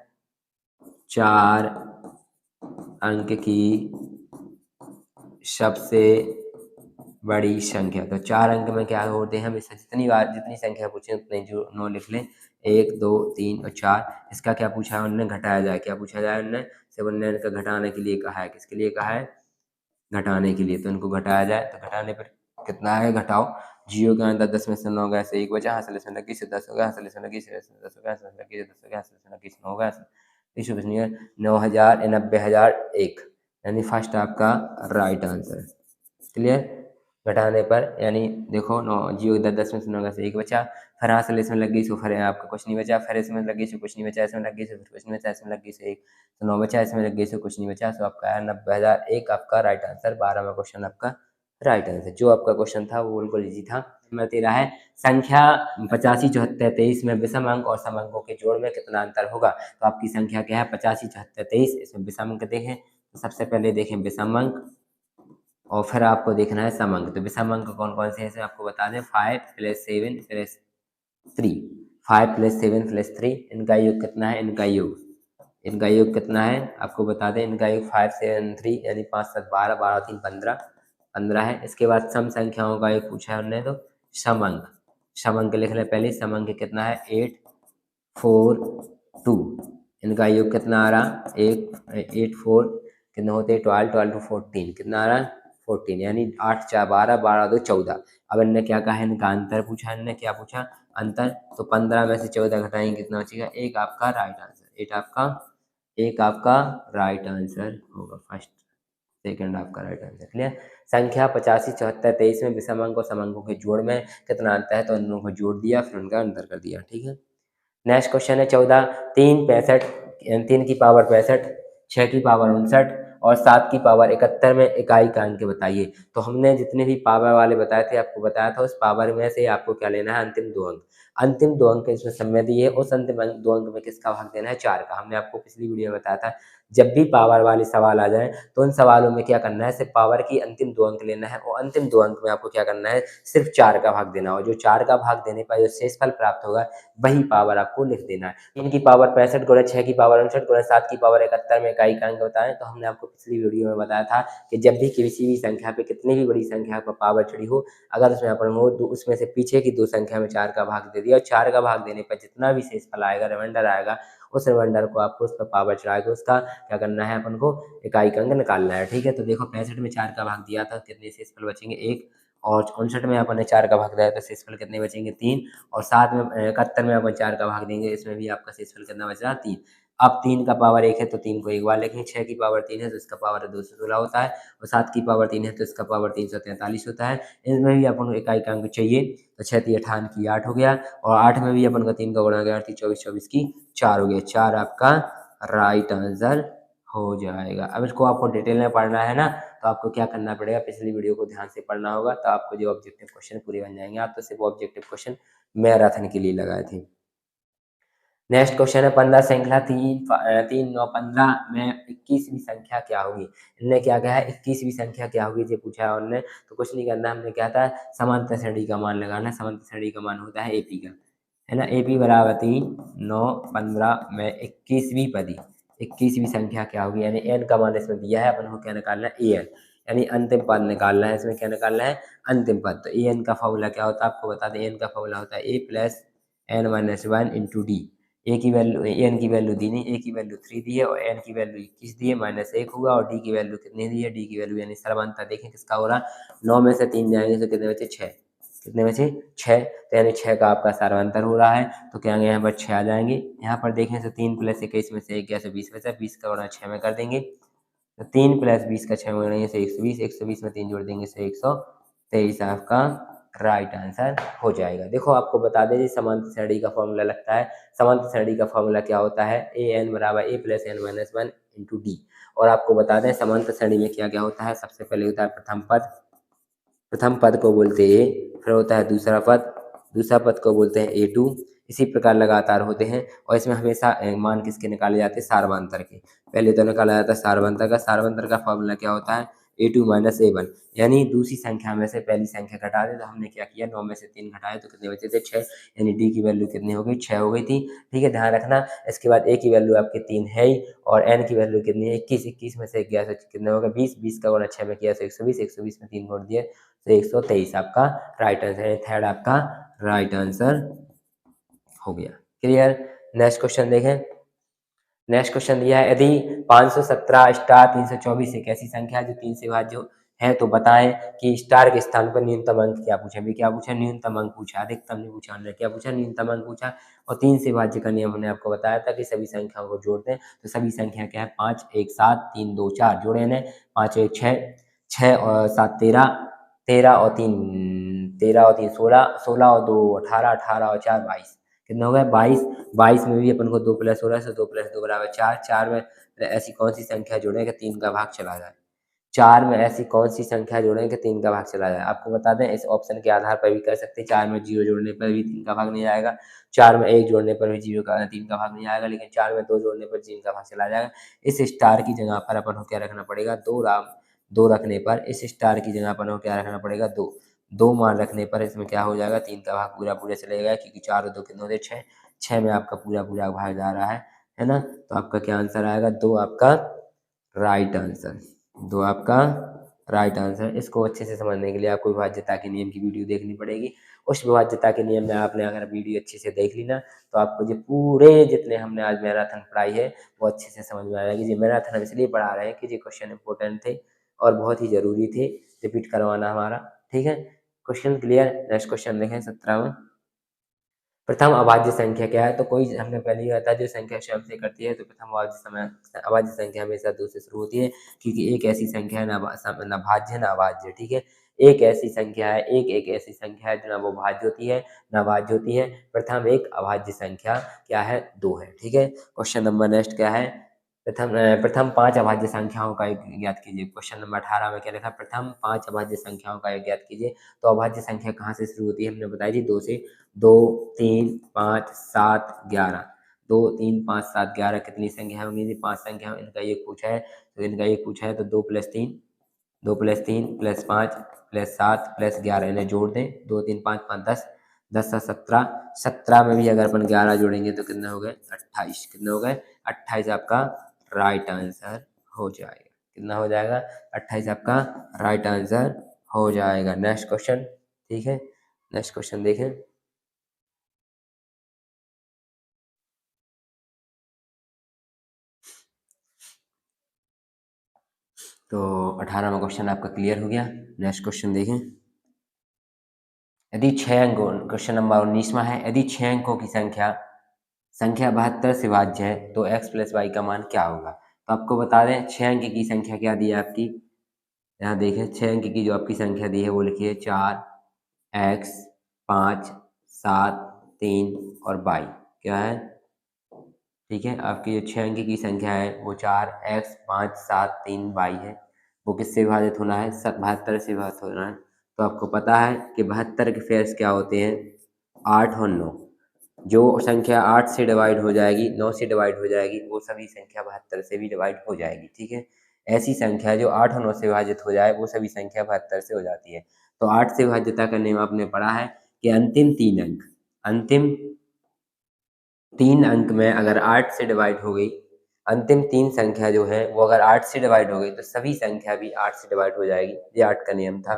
4 अंक की सबसे बड़ी संख्या। तो 4 अंक में क्या होते हैं, हमेशा जितनी बार जितनी संख्या पूछे उतने जो 9 लिख लें, 1 2 3 और 4। इसका क्या पूछा है उन्होंने, घटाया जाए, क्या पूछा जाए उन्होंने, 7 का घटाने के लिए कहा है, किसके लिए कहा है, घटाने के लिए। तो इनको घटाया जाए, तो घटाने पर कितना है, घटाओ, जीरो के अंदर 10 में से 9 गया से 1 बचा, हासिल इसमें लगी से 10 हो गया, हासिल इसमें लगी से 10 हो गया, हासिल इसमें लगी से 10 हो गया, हासिल इसमें लगी से 9 हो गया, इस कुछ नहीं है, 9000 90,001, यानी फर्स्ट आपका राइट आंसर। क्लियर, घटाने पर यानी देखो 9 जीरो 10 में से 9 से 1 बचा, फिर हासिल इसमें लग गई सो फिर आपका कुछ नहीं बचा, फिर इसमें लग गई सो कुछ नहीं बचा, इसमें लग गई सो फिर कुछ नहीं बचा, इसमें लग गई सो 1 तो 9 बचा, इसमें लग गई सो कुछ नहीं बचा, सो आपका है 90,001 आपका राइट आंसर। 12वां क्वेश्चन आपका राइट आंसर। जो आपका क्वेश्चन था वो बिल्कुल इजी था। नंबर 13 है, संख्या 85 74 23 में विषम अंक और सम अंकों के जोड़ में कितना अंतर होगा। तो आपकी संख्या क्या है, 85 74 23, इसमें विषम अंक देखें तो सबसे पहले देखें विषम अंक और फिर आपको देखना है सम अंक। तो विषम अंक कौन कौन से हैं आपको बता दें, 5 + 7 + 3, 5 + 7 + 3, इनका योग कितना है, इनका योग कितना है आपको बता दें, इनका योग 5 7 3 यानी 5 7 12, 12 3 15, 15 है। इसके बाद सम संख्याओं का एक पूछा है उन्होंने, तो सम अंक लिख ले पहले, सम अंक कितना है 8 4 2, इनका योग कितना आ रहा, 8 4 कितने होते हैं 12, 12 2 14, कितना आ रहा 14, यानी 8 4 12, 12 2 14। अब इनने क्या कहा है, इनका अंतर पूछा, इनने क्या पूछा अंतर, तो 15 में से 14 घटाएंगे कितना बचेगा, एक आपका राइट आंसर होगा, फर्स्ट सेकंड आपका राइट आंसर। क्लियर, संख्या 85 74 23 में विषम अंक और सम अंकों के जोड़ में कितना अंतर है, तो इन दोनों को जोड़ दिया फिर उनका अंतर कर दिया। ठीक है, नेक्स्ट क्वेश्चन है 14, 3 65 3 की पावर 65, 6 की पावर 59 और 7 की पावर 71 में इकाई का अंक बताइए। तो हमने जितने भी पावर वाले बताए थे आपको बताया था, उस पावर में से आपको क्या लेना है, अंतिम दो अंक, इसमें समय दिए, उस अंतिम दो अंक में किसका भाग देना है, 4 का। हमने आपको पिछली वीडियो में बताया था जब भी पावर वाले सवाल आ जाए तो उन सवालों में क्या करना है, सिर्फ पावर की अंतिम दो अंक लेना है और अंतिम दो अंक में आपको क्या करना है, सिर्फ 4 का भाग देना, और जो 4 का भाग देने पर जो शेषफल प्राप्त होगा वही पावर आपको लिख देना है। 3 की पावर 65 गुणा 6 की पावर 59 गुणा 7 की पावर 71 में इकाई का अंक बताएं। तो हमने आपको पिछली वीडियो में बताया था कि जब भी किसी भी संख्या पे कितनी भी बड़ी संख्या पर पावर चढ़ी हो, अगर उसमें अपन हो तो उसमें से पीछे की दो संख्या में 4 का भाग दे दिया और 4 का भाग देने पर जितना भी शेषफल आएगा, रिमाइंडर आएगा, उस रिमाइंडर को आपको उस पर पावर चढ़ा के उसका क्या करना है, अपन को इकाई का अंक निकालना है। ठीक है, तो देखो 65 में 4 का भाग दिया था, कितने शेषफल बचेंगे 1, और 59 में अपन ने 4 का भाग दिया तो शेषफल कितने बचेंगे 3, और 7 में 71 में अपन 4 का भाग देंगे, इसमें भी आपका शेषफल कितना बच रहा 3। अब 3 का पावर 1 है तो 3 को एक बार लिखेंगे, 6 की पावर 3 है तो इसका पावर 216 होता है, और 7 की पावर 3 है तो इसका पावर 343 होता है। इसमें भी अपन को इकाई का अंक चाहिए, तो 6 3 58 की 8 हो गया, और 8 में भी अपन का 3 का गुणा गया 8 24 24 की 4 हो गया, 4 आपका राइट आंसर हो जाएगा। अब इसको आपको डिटेल में पढ़ना है ना, तो आपको क्या करना पड़ेगा, पिछली वीडियो को ध्यान से पढ़ना होगा, तो आपको जो ऑब्जेक्टिव क्वेश्चन पूरे बन जाएंगे। आप तो सिर्फ ऑब्जेक्टिव क्वेश्चन मैराथन के लिए लगाए थे। नेक्स्ट क्वेश्चन है 15 श्रृंखला 3 9 15 में 21वीं संख्या क्या होगी। इनने क्या कहा है, 21वीं संख्या क्या होगी ये पूछा है उन्होंने, तो कुछ नहीं करना, हमने क्या था समांतर श्रेणी का मान लगाना। समांतर श्रेणी का मान होता है एपी का, है ना, एपी बराबर 3 9 15 में 21वीं पदी, 21वीं संख्या क्या होगी, यानी एन का मान इसमें दिया है, अपन को क्या निकालना है, एन, यानी अंतिम पद निकालना है। इसमें क्या निकालना है? अंतिम पद। तो ए एन का फॉर्मूला क्या होता है आपको बता दें। ए एन का फॉर्मूला होता है a plus n minus one into d. A की वैल्यू, एन की वैल्यू दी नहीं, ए की वैल्यू 3 दी है और एन की वैल्यू 21 दी है, माइनस 1 हुआ और डी की वैल्यू कितनी दी है? डी की वैल्यू यानी सर्वांतर देखें किसका हो रहा? 9 में से 3 जाएंगे तो कितने बचे? 6। कितने बचे? 6। तो यानी 6 का आपका सर्वांतर हो रहा है। तो क्या यहाँ पर 6 आ जाएंगे। यहाँ पर देखें तो 3 प्लस 21 में से 1 गया तो 20 बचा, 20 का गुणा 6 में कर देंगे तो 3 प्लस 20 का 6 में गुणा से 120, 120 में 3 जोड़ देंगे तो 123 आपका राइट आंसर हो जाएगा। देखो आपको बता दें जी समांतर श्रेणी का फॉर्मूला लगता है। समांतर श्रेणी का फॉर्मूला क्या होता है? ए एन बराबर a plus n minus one into d. और आपको बता दें समांतर श्रेणी में क्या क्या होता है। सबसे पहले होता है प्रथम पद, प्रथम पद को बोलते हैं ए, फिर होता है दूसरा पद, दूसरा पद को बोलते हैं ए टू। इसी प्रकार लगातार होते हैं और इसमें हमेशा मान किसके निकाले जाते हैं? सारवांतर के। पहले तो निकाला जाता है सारवांतर का। सारवांतर का फॉर्मूला क्या होता है? ए टू माइनस ए वन। यानी दूसरी संख्या में से पहली संख्या घटा दे। तो हमने क्या किया? 9 में से 3 घटाए तो कितने बचे थे? 6। यानी डी की वैल्यू कितनी हो गई? 6 हो गई थी। ठीक है, ध्यान रखना। इसके बाद ए की वैल्यू आपकी 3 है ही और एन की वैल्यू कितनी है? 21। 21 में से 1 गया तो कितने हो गए? 20। 20 का गुणा 6 में किया तो 120। 120 में 3 जोड़ दिए तो 123 आपका राइट आंसर है। थर्ड आपका राइट आंसर हो गया। क्लियर? नेक्स्ट क्वेश्चन देखें। नेक्स्ट क्वेश्चन दिया है, यदि 517 स्टार 324 एक ऐसी संख्या है जो 3 से भाज्य है तो बताएं कि स्टार के स्थान पर न्यूनतम अंक क्या पूछा? भी क्या पूछा? न्यूनतम अंक पूछा, अधिकतम नहीं पूछा हमने। क्या पूछा? न्यूनतम अंक पूछा। और 3 से भाज्य का नियम हमने आपको बताया था कि सभी संख्याओं को जोड़ दें। तो सभी संख्या क्या है? 5 1 7 3 2 4 जोड़े ने। 5 1 6, 6 और 7 13, 13 और 3 16, 16 और 2 18, 18 और 4 22। कितना हो गया? 22। 22 में भी अपन को 2 प्लस हो रहा है तो 2 प्लस 2 बराबर 4। 4 में ऐसी कौन सी संख्या जोड़ें कि 3 का भाग चला जाए? 4 में ऐसी कौन सी संख्या जोड़ें कि 3 का भाग चला जाए? आपको बता दें इस ऑप्शन के आधार पर भी कर सकते हैं। 4 में 0 जोड़ने पर भी 3 का भाग नहीं आएगा। 4 में 1 जोड़ने पर भी 3 का भाग नहीं आएगा। लेकिन 4 में 2 जोड़ने पर 3 का भाग चला जाएगा। इस स्टार की जगह पर अपन को क्या रखना पड़ेगा? 2 रखने पर इस स्टार की जगह पर क्या रखना पड़ेगा? 2। 2 मान रखने पर इसमें क्या हो जाएगा? 3 का भाग पूरा पूरा चलेगा क्योंकि 4 और 2 कितने होते? 6। 6 में आपका पूरा पूरा भाग जा रहा है ना? तो आपका क्या आंसर आएगा? 2 आपका राइट आंसर। 2 आपका राइट आंसर। इसको अच्छे से समझने के लिए आपको विभाज्यता के नियम की वीडियो देखनी पड़ेगी। उस विभाज्यता के नियम में आपने अगर वीडियो अच्छे से देख ली ना तो आपको जो पूरे जितने हमने आज मैराथन पढ़ाई है वो अच्छे से समझ में आ जाएगी। ये मैराथन हम इसलिए पढ़ा रहे हैं कि ये क्वेश्चन इंपॉर्टेंट थे और बहुत ही जरूरी थे रिपीट करवाना हमारा। ठीक है, क्वेश्चन क्लियर? नेक्स्ट क्वेश्चन देखें 17वां। प्रथम अभाज्य संख्या क्या है? तो कोई हमने पहले ही बताया जो संख्या स्वयं से करती है तो प्रथम अभाज्य संख्या हमेशा 2 से शुरू होती है क्योंकि एक ऐसी संख्या है ना भाज्य ना अभाज्य। ठीक है, एक ऐसी संख्या है, एक ऐसी संख्या है जो ना वो भाज्य होती है ना भाज्य होती है। प्रथम एक अभाज्य संख्या क्या है? 2 है। ठीक है, क्वेश्चन नंबर नेक्स्ट क्या है? प्रथम 5 अभाज्य संख्याओं का एक ज्ञात कीजिए। क्वेश्चन नंबर 18 में क्या लिखा? प्रथम 5 अभाज्य संख्याओं का एक ज्ञात कीजिए। तो अभाज्य संख्या कहाँ से शुरू होती है? हमने बताया जी 2 से। 2 3 5 7 11। 2 3 5 7 11 कितनी संख्या होंगी जी? 5 संख्या। इनका एक पूछा है तो इनका एक पूछा है तो 2 plus 3, 2 plus 3 plus 5 plus 7 plus 11 इन्हें जोड़ दें। 2 3 5 5 10, 10 से 17। 17 में भी अगर अपन 11 जोड़ेंगे तो कितने हो गए? 28। कितने हो गए? 28 आपका राइट आंसर हो जाएगा। कितना हो जाएगा? 28 आपका राइट आंसर हो जाएगा। Next question. ठीक है, नेक्स्ट क्वेश्चन देखें। तो 18वां क्वेश्चन आपका क्लियर हो गया। नेक्स्ट क्वेश्चन देखें। यदि 6 अंकों, क्वेश्चन नंबर 19वां है, यदि 6 अंकों की संख्या संख्या 72 से भाज्य है तो x प्लस वाई का मान क्या होगा? तो आपको बता दें 6 अंक की संख्या क्या दी है आपकी। यहाँ देखें 6 अंक की जो आपकी संख्या दी है वो लिखिए 4 x 5 7 3 और y। क्या है? ठीक है, आपकी जो 6 अंक की संख्या है वो 4 x 5 7 3 y है। वो किससे विभाजित होना है? 72 से विभाजित होना है। तो आपको पता है कि 72 के फेस क्या होते हैं? 8 और 9। जो संख्या 8 से डिवाइड हो जाएगी, 9 से डिवाइड हो जाएगी, वो सभी संख्या 72 से भी डिवाइड हो जाएगी। ठीक है, ऐसी संख्या जो 8 और 9 से विभाजित हो जाए वो सभी संख्या 72 से हो जाती है। तो 8 से विभाज्यता का नियम आपने पढ़ा है कि अंतिम 3 अंक में अगर 8 से डिवाइड हो गई, अंतिम 3 संख्या जो है वो अगर 8 से डिवाइड हो गई तो सभी संख्या भी 8 से डिवाइड हो जाएगी। ये 8 का नियम था।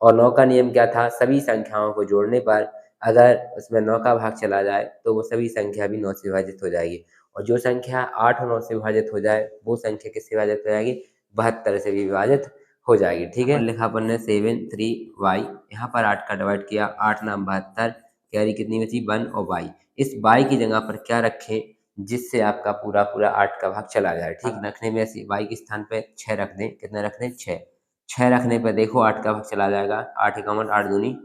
और 9 का नियम क्या था? सभी संख्याओं को जोड़ने पर अगर उसमें 9 का भाग चला जाए तो वो सभी संख्या भी 9 से विभाजित हो जाएगी। और जो संख्या 8 और 9 से विभाजित हो जाए वो संख्या किससे विभाजित हो जाएगी? 72 से भी विभाजित हो जाएगी। ठीक है, लिखा अपन ने 7 3y, यहाँ पर 8 का डिवाइड किया, 8 नाम 72, कैरी कितनी बची? 1 और y। इस y की जगह पर क्या रखें जिससे आपका पूरा पूरा 8 का भाग चला जाए? ठीक, रखने में ऐसे y के स्थान पे 6 रख दें। कितना रख दें? 6। 6 रखने पर देखो 8 का भाग चला जाएगा। 8 एकम 8 दूनी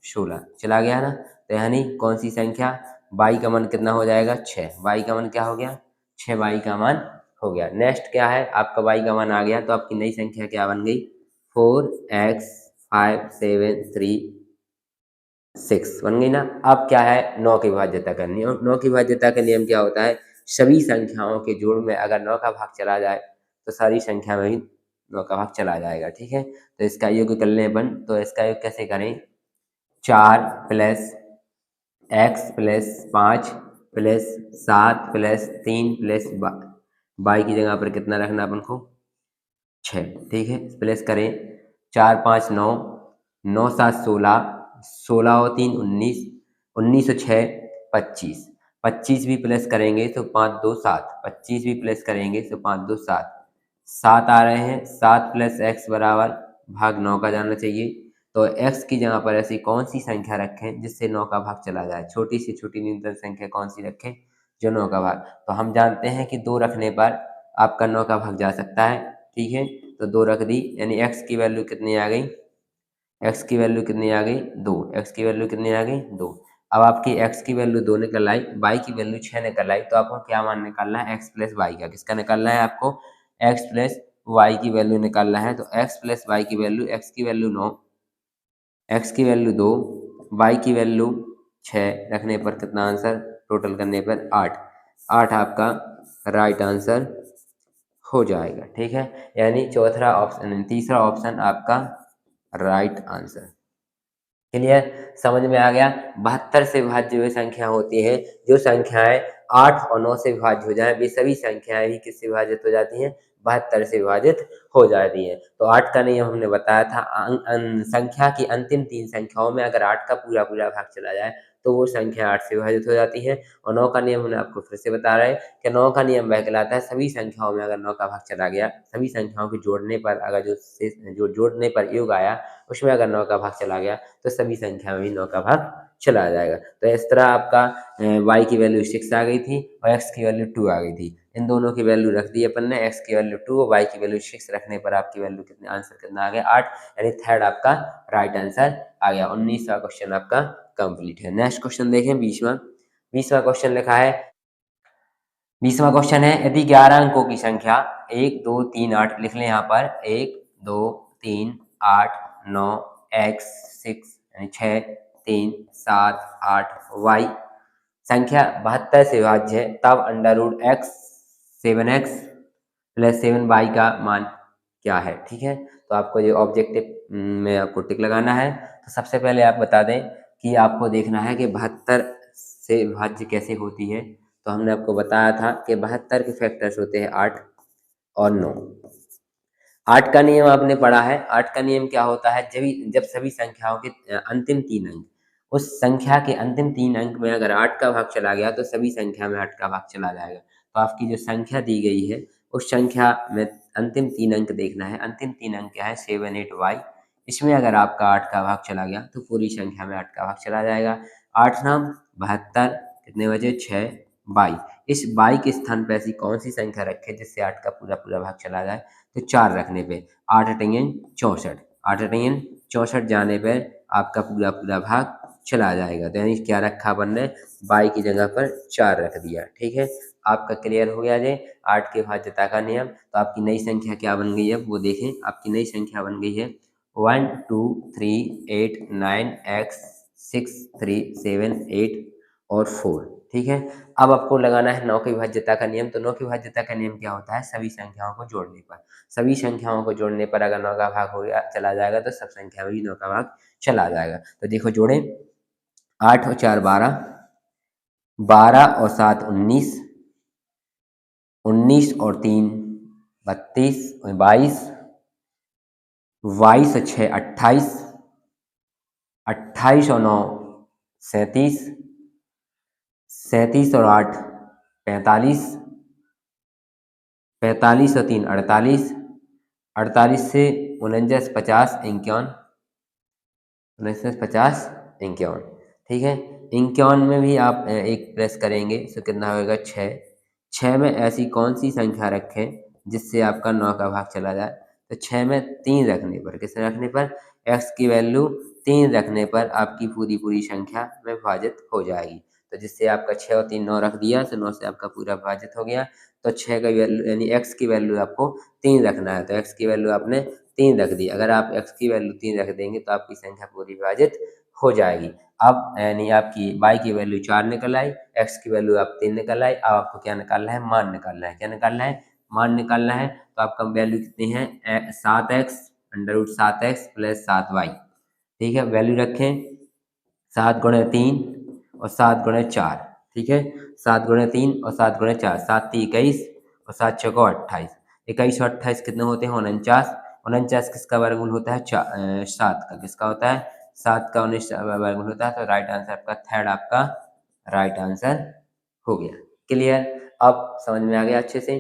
16, चला गया ना। तो यानी कौन सी संख्या? y का मान कितना हो जाएगा? 6। y का मान क्या हो गया? 6 y का मान हो गया। नेक्स्ट क्या है? आपका y का मान आ गया तो आपकी नई संख्या क्या बन गई? 4x 5 7 3 6 बन गई ना। अब क्या है? 9 की भाज्यता करनी है। और 9 की भाज्यता का नियम क्या होता है? सभी संख्याओं के जोड़ में अगर 9 का भाग चला जाए तो सारी संख्या में भी 9 का भाग चला जाएगा। ठीक है, तो इसका योग कर लें अपन। तो इसका योग कैसे करें? 4 plus x plus 5 plus 7 plus 3 plus y की जगह पर कितना रखना अपन को? 6। ठीक है, प्लस करें। 4 5 9, 9 7 16, 16 और 3 19, 19 और 6 25, 25 भी प्लस करेंगे तो 5 2 7, 25 भी प्लस करेंगे तो 5 2 7, 7 आ रहे हैं। 7 प्लस x बराबर भाग 9 का जाना चाहिए। तो x की जगह पर ऐसी कौन सी संख्या रखें जिससे 9 का भाग चला जाए? छोटी से छोटी न्यूनतम संख्या कौन सी रखें जो 9 का भाग? तो हम जानते हैं कि 2 रखने पर आपका 9 का भाग जा सकता है। ठीक है, तो 2 रख दी, यानी x की वैल्यू कितनी आ गई? x की वैल्यू कितनी आ गई? 2। x की वैल्यू कितनी आ गई? 2। अब आपकी x की वैल्यू 2 निकल आई, y की वैल्यू 6 निकल आई, तो आपको क्या मान निकालना है? x प्लस y का। किसका निकालना है आपको? x प्लस y की वैल्यू निकालना है। तो x प्लस y की वैल्यू, x की वैल्यू 9, x की वैल्यू 2, y की वैल्यू 6 रखने पर कितना आंसर? टोटल करने पर 8। 8 आपका राइट आंसर हो जाएगा। ठीक है, यानी चौथा ऑप्शन, तीसरा ऑप्शन आपका राइट आंसर। क्लियर? समझ में आ गया? 72 से विभाज्य वे संख्या होती है जो संख्याएं 8 और 9 से विभाज्य हो जाए, वे सभी संख्याएं भी किससे विभाजित हो जाती हैं? 72 से विभाजित हो जाती हैं। तो 8 का नियम हमने बताया था। संख्या की अंतिम 3 संख्याओं में अगर 8 का पूरा पूरा भाग चला जाए तो वो संख्या 8 से विभाजित हो जाती है। और 9 का नियम हमने आपको फिर से बता रहे हैं कि 9 का नियम वह कहलाता है सभी संख्याओं में अगर 9 का भाग चला गया, सभी संख्याओं के जोड़ने पर अगर जो जोड़ने पर योग आया उसमें अगर 9 का भाग चला गया तो सभी संख्या में भी 9 का भाग चला जाएगा। तो इस तरह आपका y की वैल्यू 6 आ गई थी और x की वैल्यू 2 आ गई थी। इन दोनों की वैल्यू रख दी अपन ने, x की वैल्यू 2 और y की वैल्यू 6 रखने पर आपकी वैल्यू कितने, आंसर कितना आ गया? 8, यानी थर्ड आपका राइट आंसर आ गया। 19वां क्वेश्चन आपका कंप्लीट है। नेक्स्ट क्वेश्चन देखें, 20वां क्वेश्चन लिखा है। 20वां क्वेश्चन है, यदि 11 अंकों की संख्या 1 2 3 8 लिख लें यहाँ पर 1 2 3 8 9 x 6 यानी 6 3 7 8 y संख्या 72 से विभाज्य है, तब under root x 7x plus 7y का मान क्या है? ठीक है, तो आपको ये ऑब्जेक्टिव में आपको टिक लगाना है। तो सबसे पहले आप बता दें कि आपको देखना है कि 72 से विभाज्य कैसे होती है। तो हमने आपको बताया था कि 72 के फैक्टर्स होते हैं 8 और 9। 8 का नियम आपने पढ़ा है। 8 का नियम क्या होता है? जब सभी संख्याओं के अंतिम 3 अंक, उस संख्या के अंतिम 3 अंक में अगर 8 का भाग चला गया तो सभी संख्या में 8 का भाग चला जाएगा। तो आपकी जो संख्या दी गई है उस संख्या में अंतिम 3 अंक देखना है। अंतिम 3 अंक क्या है? 7 8 y। इसमें अगर आपका 8 का भाग चला गया तो पूरी संख्या में 8 का भाग चला जाएगा। 8 नाम 72, कितने बचे? 6 y। इस y के स्थान पर ऐसी कौन सी संख्या रखे जिससे 8 का पूरा पूरा भाग चला जाए? तो 4 रखने पे 8 अट्ठियन 64, 8 अट्ठियन 64 जाने पर आपका पूरा पूरा भाग चला जाएगा। तो यानी क्या रखा अपन ने? y की जगह पर 4 रख दिया। ठीक है, आपका क्लियर हो गया जे 8 के भाज्यता का नियम। तो आपकी नई संख्या क्या बन गई है वो देखें। आपकी नई संख्या बन गई है 1 2 3 8 9 x 6 3 7 8 और 4। ठीक है, अब आपको लगाना है 9 की भाज्यता का नियम। तो 9 की भाज्यता का नियम क्या होता है? सभी संख्याओं को जोड़ने पर, सभी संख्याओं को जोड़ने पर अगर 9 का भाग हो गया चला जाएगा तो सब संख्या में भी 9 का भाग चला जाएगा। तो देखो जोड़े, 8 और 4 12, 12 और 7 19, 19 और 3 32, 22, 22 और 6 28, 28 और 9 37, 37 और 8 45, 45 और 3 48, 48 से 49 50 51, 49 50 51। ठीक है, 51 में भी आप एक प्रेस करेंगे तो कितना होगा 6। 6 में ऐसी कौन सी संख्या रखें जिससे आपका 9 का भाग चला जाए? तो 6 में 3 रखने पर, किसने रखने पर, x की वैल्यू 3 रखने पर आपकी पूरी पूरी संख्या में विभाजित हो जाएगी। तो जिससे आपका 6 और 3 9 रख दिया तो 9 से आपका पूरा विभाजित हो गया। तो 6 का वैल्यू यानी x की वैल्यू आपको 3 रखना है, तो x की वैल्यू आपने 3 रख दी। अगर आप x की वैल्यू 3 रख देंगे तो आपकी संख्या पूरी विभाजित हो जाएगी। अब यानी आपकी y की वैल्यू 4 निकल आई, x की वैल्यू आप 3 निकल आई। अब आपको क्या निकालना है, मान निकालना है। क्या निकालना है, मान निकालना है। तो आपका वैल्यू कितनी है, 7x √ 7x प्लस 7y। ठीक है, वैल्यू रखें 7 गुणे 3 और 7 गुणे 4। ठीक है, 7 गुणे 3 और 7 गुणे 4, 7 × 21 और 7 × 6 = 28। 21 और 28 कितने होते हैं, 49। 49 किसका वर्गमूल होता है, 7 का। किसका होता है, 7 का 19 वर्गमूल होता है। तो राइट आंसर आपका थर्ड आपका राइट आंसर हो गया। क्लियर, अब समझ में आ गया अच्छे से।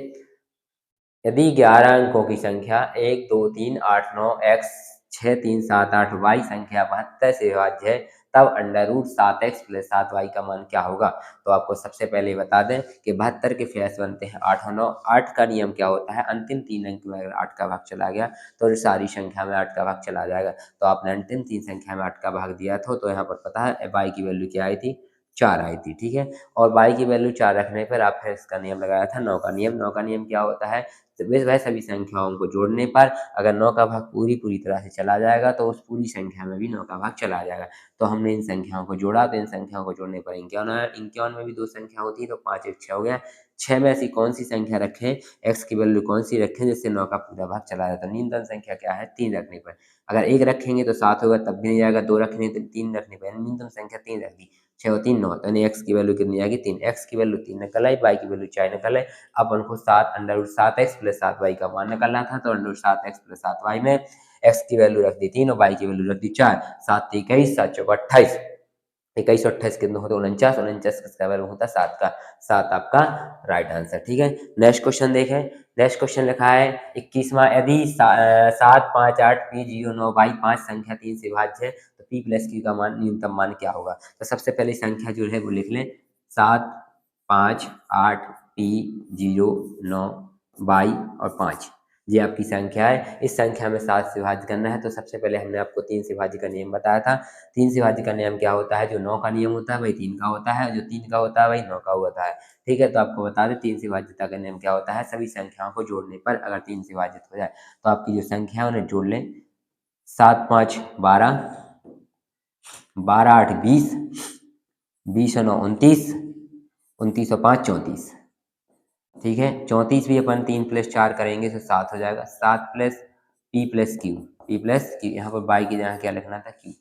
यदि 11 अंकों की संख्या 1 2 3 8 9 x 6 3 7 8 y संख्या 72 से विभाज्य है, तब √7x + 7y का मान क्या होगा? तो आपको सबसे पहले बता दें कि 72 के फेस बनते हैं 8 और 9। 8 का नियम क्या होता है, अंतिम 3 अंक में अगर 8 का भाग चला गया तो सारी संख्या में 8 का भाग चला जाएगा। तो आपने अंतिम 3 संख्या में 8 का भाग दिया था, तो यहाँ पर पता है y की वैल्यू क्या आई थी, 4 आई थी। ठीक है, और y की वैल्यू 4 रखने पर आप फिर इसका नियम लगाया था 9 का नियम। 9 का नियम क्या होता है, तो वह सभी संख्याओं को जोड़ने पर अगर 9 का भाग पूरी पूरी तरह से चला जाएगा तो उस पूरी संख्या में भी 9 का भाग चला जाएगा। तो हमने इन संख्याओं को जोड़ा, तो इन संख्याओं को जोड़ने पर 51 आया। 51 में भी 2 संख्या होती है तो 5 1 6 हो गया। 6 में ऐसी कौन सी संख्या रखें, x की वैल्यू कौन सी रखें जिससे 9 का पूरा भाग चला जाता है? न्यूनतम संख्या क्या है, 3 रखने पर। अगर 1 रखेंगे तो 7 होगा, तब भी नहीं जाएगा। 2 रखेंगे तो 3 रखने पर, न्यूनतम संख्या 3 रख दी। 6 और 3 9, तो यानी x की वैल्यू कितनी आएगी, 3। x की वैल्यू 3 निकल आई, y की वैल्यू 4 निकल आई। अब उनको 7 √7x + 7y का मान निकालना था, तो √7x + 7y में x की वैल्यू रख दी 3 और y की वैल्यू रख दी 4। 7 × 21 7 × 28, 21 और 28 कितने होते हैं, 49। 49 किसका वर्ग होता है, 7 का। 7 आपका राइट आंसर। ठीक है, नेक्स्ट क्वेश्चन देखें। नेक्स्ट क्वेश्चन लिखा है 21वां, यदि 7 5 8 p 0 9 y 5 संख्या 3 से विभाज्य है तो p + q का मान न्यूनतम मान क्या होगा? तो सबसे पहले संख्या जो है वो लिख लें, 7 5 8 p 0 9 y और 5, ये आपकी संख्या है। इस संख्या में 7 से विभाज्य करना है, तो सबसे पहले हमने आपको 3 से विभाज्य का नियम बताया था। 3 से विभाज्य का नियम क्या होता है, जो 9 का नियम होता है वही 3 का होता है, जो 3 का होता है वही 9 का होता है। ठीक है, तो आपको बता दें 3 से विभाज्यता का नियम क्या होता है, सभी संख्याओं को जोड़ने पर अगर 3 से विभाजित हो जाए तो आपकी जो संख्या है उन्हें जोड़ लें। 7 5 12, 12 8 20, 20 और 9 29, 29 और 5 34। ठीक है, 34 भी अपन 3 + 4 करेंगे तो 7 हो जाएगा। 7 + p + q, p + q, यहाँ पर बाई की जगह क्या लिखना था, q।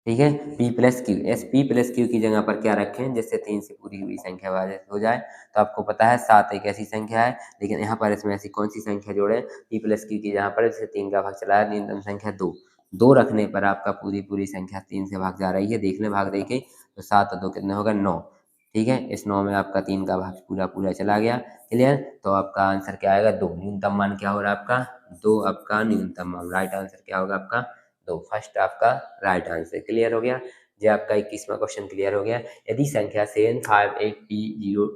ठीक है, p + q, p + q की जगह पर क्या रखें जिससे 3 से पूरी हुई संख्या विभाजित हो जाए। तो आपको पता है 7 एक ऐसी संख्या है, लेकिन यहाँ पर इसमें ऐसी कौन सी संख्या जोड़े, p + q की जगह पर जिससे 3 का भाग चला है, न्यूनतम संख्या 2। 2 रखने पर आपका पूरी पूरी संख्या 3 से भाग जा रही है। देख लें, भाग देके तो 7 और 2 कितने होगा, 9। ठीक है, इस 9 में आपका 3 का भाग पूरा पूरा चला गया। क्लियर, तो आपका आंसर क्या आएगा, 2। न्यूनतम मान क्या हो रहा है आपका, 2 आपका न्यूनतम मान। राइट आंसर क्या होगा आपका, 2। फर्स्ट आपका राइट आंसर। क्लियर हो गया, ये आपका 21वां क्वेश्चन क्लियर हो गया। यदि संख्या 7 5 8 p 0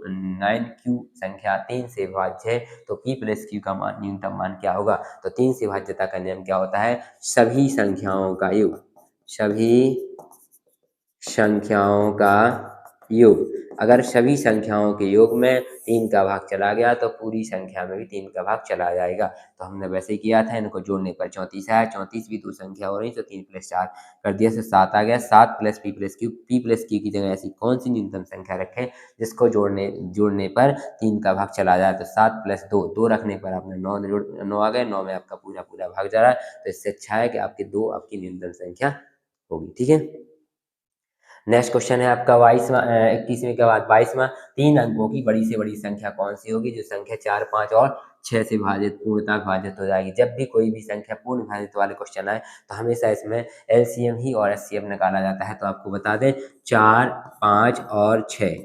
9 q संख्या 3 से विभाज्य है तो p + q का मान न्यूनतम मान क्या होगा? तो 3 से विभाज्यता का नियम क्या होता है, सभी संख्याओं का योग, सभी संख्याओं का योग। अगर सभी संख्याओं के योग में 3 का भाग चला गया तो पूरी संख्या में भी 3 का भाग चला जाएगा। तो हमने वैसे ही किया था, इनको जोड़ने पर 34 आया। 34 भी 2 संख्या हो रही तो 3 + 4 कर दिया तो 7 आ गया। 7 + p + q, p + q की जगह ऐसी कौन सी न्यूनतम संख्या रखें जिसको जोड़ने पर 3 का भाग चला जाए? तो 7 + 2, 2 रखने पर आपने 9 आ गए। 9 में आपका पूरा पूरा भाग जा रहा है, तो इससे अच्छा है कि आपकी 2 आपकी न्यूनतम संख्या होगी। ठीक है, नेक्स्ट क्वेश्चन है आपका 21वें के बाद 22वां। 3 अंकों की बड़ी से बड़ी संख्या कौन सी होगी? जो संख्या 4, 5 और 6 से भाजित पूर्णतः विभाजित हो जाएगी। जब भी कोई भी संख्या पूर्ण विभाजित वाले क्वेश्चन आए तो हमेशा इसमें एलसीएम ही और एचसीएफ निकाला जाता है। तो आपको बता दें 4, 5 और 6,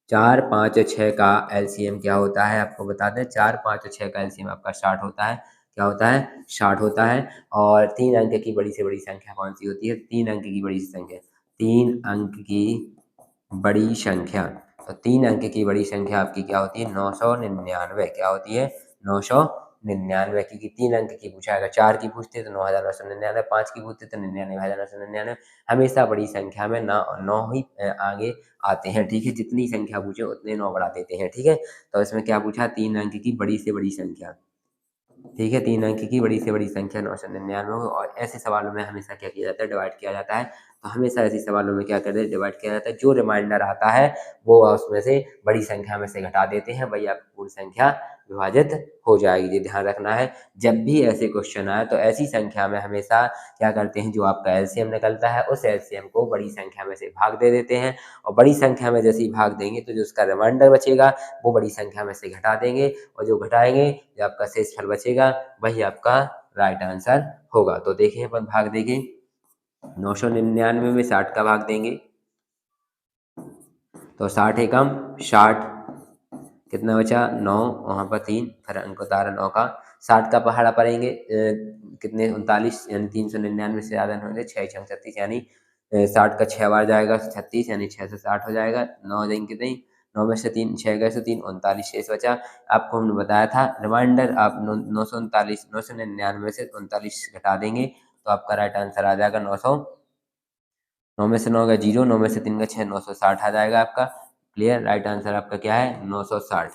4, 5 और 6 का एलसीएम क्या होता है? आपको बता दें 4, 5 और 6 का एलसीएम आपका 60 होता है। क्या होता है? 60 होता है। और 3 अंक की बड़ी से बड़ी संख्या कौन सी होती है? 3 अंक की बड़ी संख्या, 3 अंक की बड़ी संख्या, तो 3 अंक की बड़ी संख्या आपकी क्या होती है? 999। क्या होती है? 999, क्योंकि 3 अंक की पूछा, अगर 4 की पूछते तो 9999, 5 की पूछते तो 99,999। हमेशा बड़ी संख्या में ना 9 ही आगे आते हैं, ठीक है। जितनी संख्या पूछे उतने 9 बढ़ा देते हैं, ठीक है। तो इसमें क्या पूछा? 3 अंक की बड़ी से बड़ी संख्या, ठीक है। 3 अंक की बड़ी से बड़ी संख्या 999 हो। और ऐसे सवालों में हमेशा क्या किया जाता है? डिवाइड किया जाता है। तो हमेशा ऐसे सवालों में क्या करते हैं? डिवाइड किया जाता है। जो रिमाइंडर आता है वो उसमें से बड़ी संख्या में से घटा देते हैं, वही आपकी पूर्ण संख्या विभाजित हो जाएगी। ये ध्यान रखना है। जब भी ऐसे क्वेश्चन आए तो ऐसी संख्या में हमेशा क्या करते हैं? जो आपका एलसीएम निकलता है उस एलसीएम को बड़ी संख्या में से भाग दे देते हैं। और बड़ी संख्या में जैसे ही भाग देंगे तो जो उसका रिमाइंडर बचेगा वो बड़ी संख्या में से घटा देंगे, और जो घटाएंगे जो आपका शेषफल बचेगा वही आपका राइट आंसर होगा। तो देखिए अपन भाग देंगे, 999 में 60 का भाग देंगे तो 60 एकम 60, कितना बचा? 9, वहाँ पर 3, फिर अंक उतारा 9 का। 60 का पहाड़ा पड़ेंगे कितने? 39, यानी 399 से ज़्यादा नहीं होंगे। 6 छंग 36, यानी 60 का 6 बार जाएगा 36, यानी 6 से 60 हो जाएगा। 9 जाएंगे कितनी? 9 में से 3, 6 गए तो 3, 39 शेष बचा। आपको हमने बताया था रिमाइंडर आप 999 में से 39 घटा देंगे तो आपका राइट आंसर आ जाएगा 900। 9 में से 9 गया 0, 9 में से 3 गया 6, 960 आ जाएगा आपका। क्लियर? राइट आंसर आपका क्या है? 960।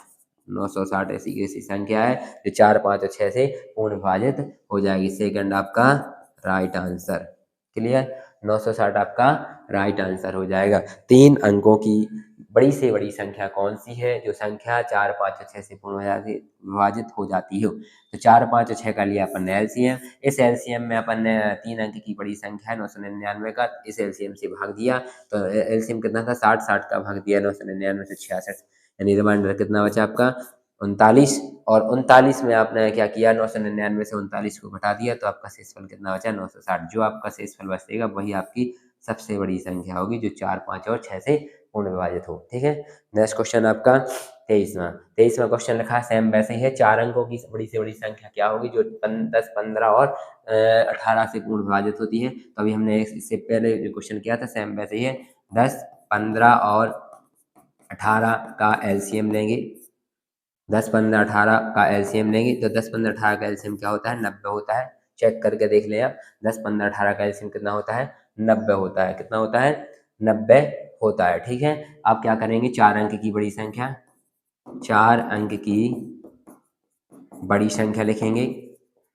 960 ऐसी ऐसी संख्या है जो 4, 5 और 6 से पूर्ण विभाजित हो जाएगी। सेकंड आपका राइट आंसर। क्लियर? 960 आपका राइट आंसर हो जाएगा। 3 अंकों की बड़ी से बड़ी संख्या कौन सी है? जो संख्या 4, 5 और 6 से पूर्ण विभाजित हो जाती हो। तो 4, 5 और 6 का लिया अपन ने एलसीएम। इस एलसीएम में अपन ने 3 अंक की बड़ी संख्या 999 का इस एलसीएम से भाग दिया। तो एलसीएम कितना था? 60, 60 का भाग दिया 999 से 66, यानी रिमाइंडर कितना बचा आपका? 39। और 39 में आपने क्या किया? 999 से 39 को घटा दिया तो आपका शेषफल कितना बचा? 960। जो आपका शेषफल बचेगा वही आपकी सबसे बड़ी संख्या होगी जो 4, 5 और 6 से पूर्ण विभाजित हो, ठीक है। नेक्स्ट क्वेश्चन आपका 23वां क्वेश्चन लिखा है सेम वैसे ही है। 4 अंकों की बड़ी से बड़ी संख्या क्या होगी जो 10, 15 और 18 से पूर्ण विभाजित होती है? तो अभी हमने इससे पहले जो क्वेश्चन किया था सेम वैसे ही है। 10, 15 और 18 का एलसीएम लेंगे। 10, 15, 18 का एलसीएम लेंगे तो 10, 15, 18 का एलसीएम क्या होता है? 90 होता है। चेक करके देख लें आप। 10, 15, 18 का एलसीएम कितना होता है? 90 होता है। कितना होता है? 90 होता है, ठीक है। आप क्या करेंगे? 4 अंक की बड़ी संख्या, 4 अंक की बड़ी संख्या लिखेंगे।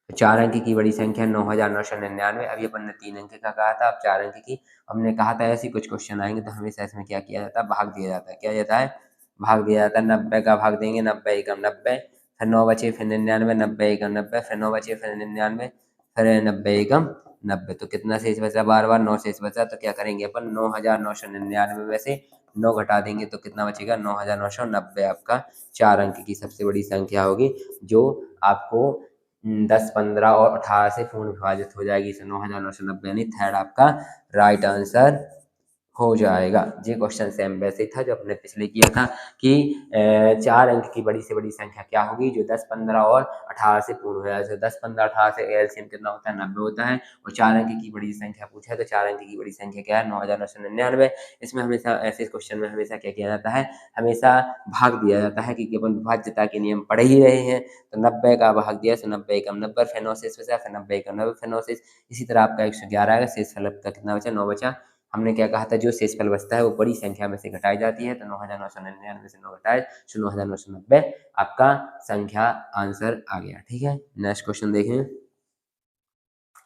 4 अंक की बड़ी संख्या 9,999। अभी अपन ने 3 अंक का कहा था, अब 4 अंक की हमने कहा था। ऐसे कुछ क्वेश्चन आएंगे तो हमेशा इसमें क्या किया जाता है? भाग दिया जाता है। क्या जाता है? भाग दिया जाता है। 90 का भाग देंगे, 90 एकम 90, फिर 9 बचे, फिर 99, 90 एकम 90, फिर 9 बचे, फिर 99, फिर 90 एकम 90। तो कितना शेष बचा? बार बार 9 शेष बचा। तो क्या करेंगे अपन? 9,999 में से 9 घटा देंगे तो कितना बचेगा? 9,990 आपका 4 अंक की सबसे बड़ी संख्या होगी जो आपको 10, 15 और 18 से पूर्ण विभाजित हो जाएगी। इसे 9,990, यानी थर्ड आपका राइट आंसर हो जाएगा। ये क्वेश्चन सेम वैसे ही था जो अपने पिछले किया था कि 4 अंक की बड़ी से बड़ी संख्या क्या होगी जो 10, 15 और 18 से पूर्ण हो जाए। 10, 15, 18 से एलसीएम कितना होता है? 90 होता है। और 4 अंक की बड़ी संख्या पूछा है तो 4 अंक की बड़ी संख्या क्या है? 9,999। इसमें हमेशा ऐसे क्वेश्चन में हमेशा क्या किया जाता है? हमेशा भाग दिया जाता है, क्योंकि अपन विभाज्यता के नियम पढ़ ही रहे हैं। तो 90 का भाग दिया तो 90 एकम 90, फिर 9 शेष बचा, फिर 90 एकम 90, फिर 9 शेष। इसी तरह आपका 111 आएगा। शेषफल आपका कितना बचा? 9 बचा। हमने क्या कहा था? जो शेषफल बचता है वो बड़ी संख्या में से घटाई जाती है। तो 9,999 से 9 घटाए तो 9,990 आपका संख्या आंसर आ गया, ठीक है। नेक्स्ट क्वेश्चन देखें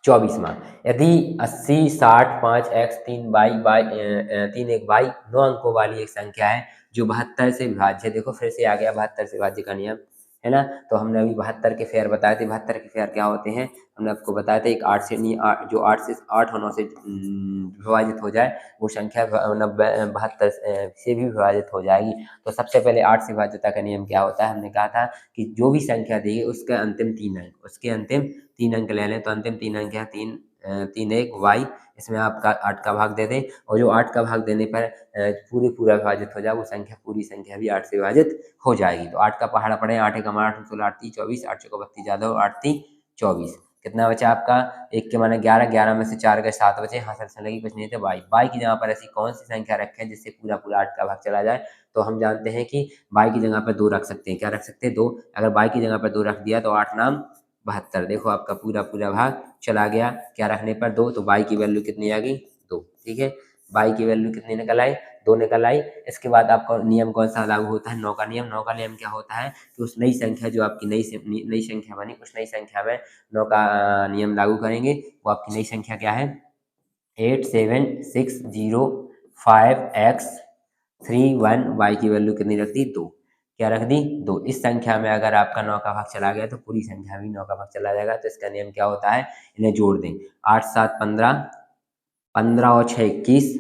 24वां। यदि 80, 60, 5x 3 1 y 9 अंकों वाली एक संख्या है जो 72 से विभाज्य है। देखो फिर से आ गया 72 से विभाज्य का नियम। है ना। तो हमने अभी 72 के फेयर बताए थे। 72 के फेयर क्या होते हैं, हमने आपको बताया था। एक 8 से नहीं, जो 8 और 9 से विभाजित हो जाए वो संख्या 72 से भी विभाजित हो जाएगी। तो सबसे पहले 8 से विभाज्यता का नियम क्या होता है, हमने कहा था कि जो भी संख्या दी है उसके अंतिम 3 अंक, उसके अंतिम 3 अंक ले लें। तो अंतिम 3 अंक है 3, 3 1 y, इसमें आपका 8 का भाग दे दें, और जो 8 का भाग देने पर पूरा विभाजित हो जाए वो संख्या, पूरी संख्या भी 8 से विभाजित हो जाएगी। तो 8 का पहाड़ा पड़े, 8 एकम 8, 16 8 3 24, 8 चौको 32 ज़्यादा हो, 8 3 24, कितना बचा आपका, एक के माने 11, 11 में से 4 गए 7 बचे, हाँ सर लगी कुछ नहीं थे। बाई की जगह पर ऐसी कौन सी संख्या रखें जिससे पूरा 8 का भाग चला जाए। तो हम जानते हैं कि बाई की जगह पर 2 रख सकते हैं। क्या रख सकते हैं, 2। अगर बाई की जगह पर 2 रख दिया तो 8 नाम 72, देखो आपका पूरा भाग चला गया। क्या रखने पर, 2। तो बाई की वैल्यू कितनी आ गई, 2। ठीक है, बाई की वैल्यू कितनी निकल आई, 2 निकल आई। इसके बाद आपका नियम कौन सा लागू होता है, 9 का नियम। 9 का नियम क्या होता है कि उस नई संख्या जो आपकी नई संख्या बनी, उस नई संख्या में 9 का नियम लागू करेंगे। वो आपकी नई संख्या क्या है, 87605x31, वाई की वैल्यू कितनी रख दी, 2। क्या रख दी, 2। इस संख्या में अगर आपका 9 का भाग चला गया तो पूरी संख्या भी 9 का भाग चला जाएगा। तो इसका नियम क्या होता है, इन्हें जोड़ दें। 8 7 15, 15 और 6 21,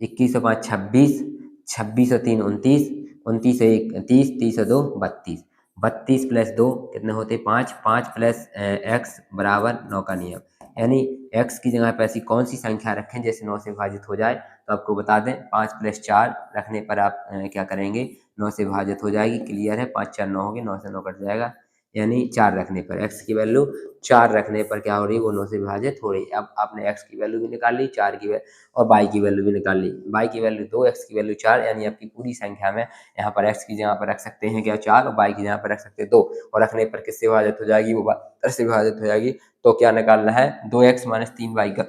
21 और 5 26, 26 और 3 29, 29 और 1 30, 30 और 2 32, 32 प्लस 2 कितने होते, 5, 5 प्लस x बराबर 9 का नियम। यानी x की जगह पर ऐसी कौन सी संख्या रखें जैसे 9 से विभाजित हो जाए। तो आपको बता दें, 5 प्लस 4 रखने पर आप क्या करेंगे, 9 से विभाजित हो जाएगी। क्लियर है, 5 4 9 होगी, 9 से 9 कट जाएगा। यानी 4 रखने पर, x की वैल्यू 4 रखने पर क्या हो रही है, वो 9 से विभाजित हो रही है। अब आपने x की वैल्यू भी निकाल ली, 4 की और y की वैल्यू भी निकाल ली। y की वैल्यू 2, x की वैल्यू 4, यानी आपकी पूरी संख्या में यहाँ पर x की जगह पर रख सकते हैं क्या, 4, और y की जगह पर रख सकते हैं 2, और रखने पर किससे विभाजित हो जाएगी, वो 72 से विभाजित हो जाएगी। तो क्या निकालना है, 2x - 3y का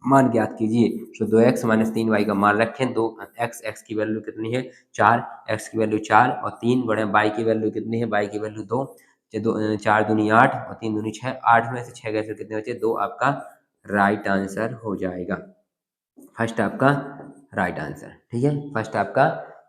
मान ज्ञात कीजिए। तो 2x - 3y का मान रखें। 2x की वैल्यू कितनी है, 4, x की वैल्यू 4 और 3 गुणे y की वैल्यू कितनी है, y की वैल्यू 2। 4 दूनी 8 और 3 दूनी 6, 8 में से 6 गए तो कितने बचे, 2 आपका राइट आंसर हो जाएगा। फर्स्ट आपका राइट आंसर, ठीक है।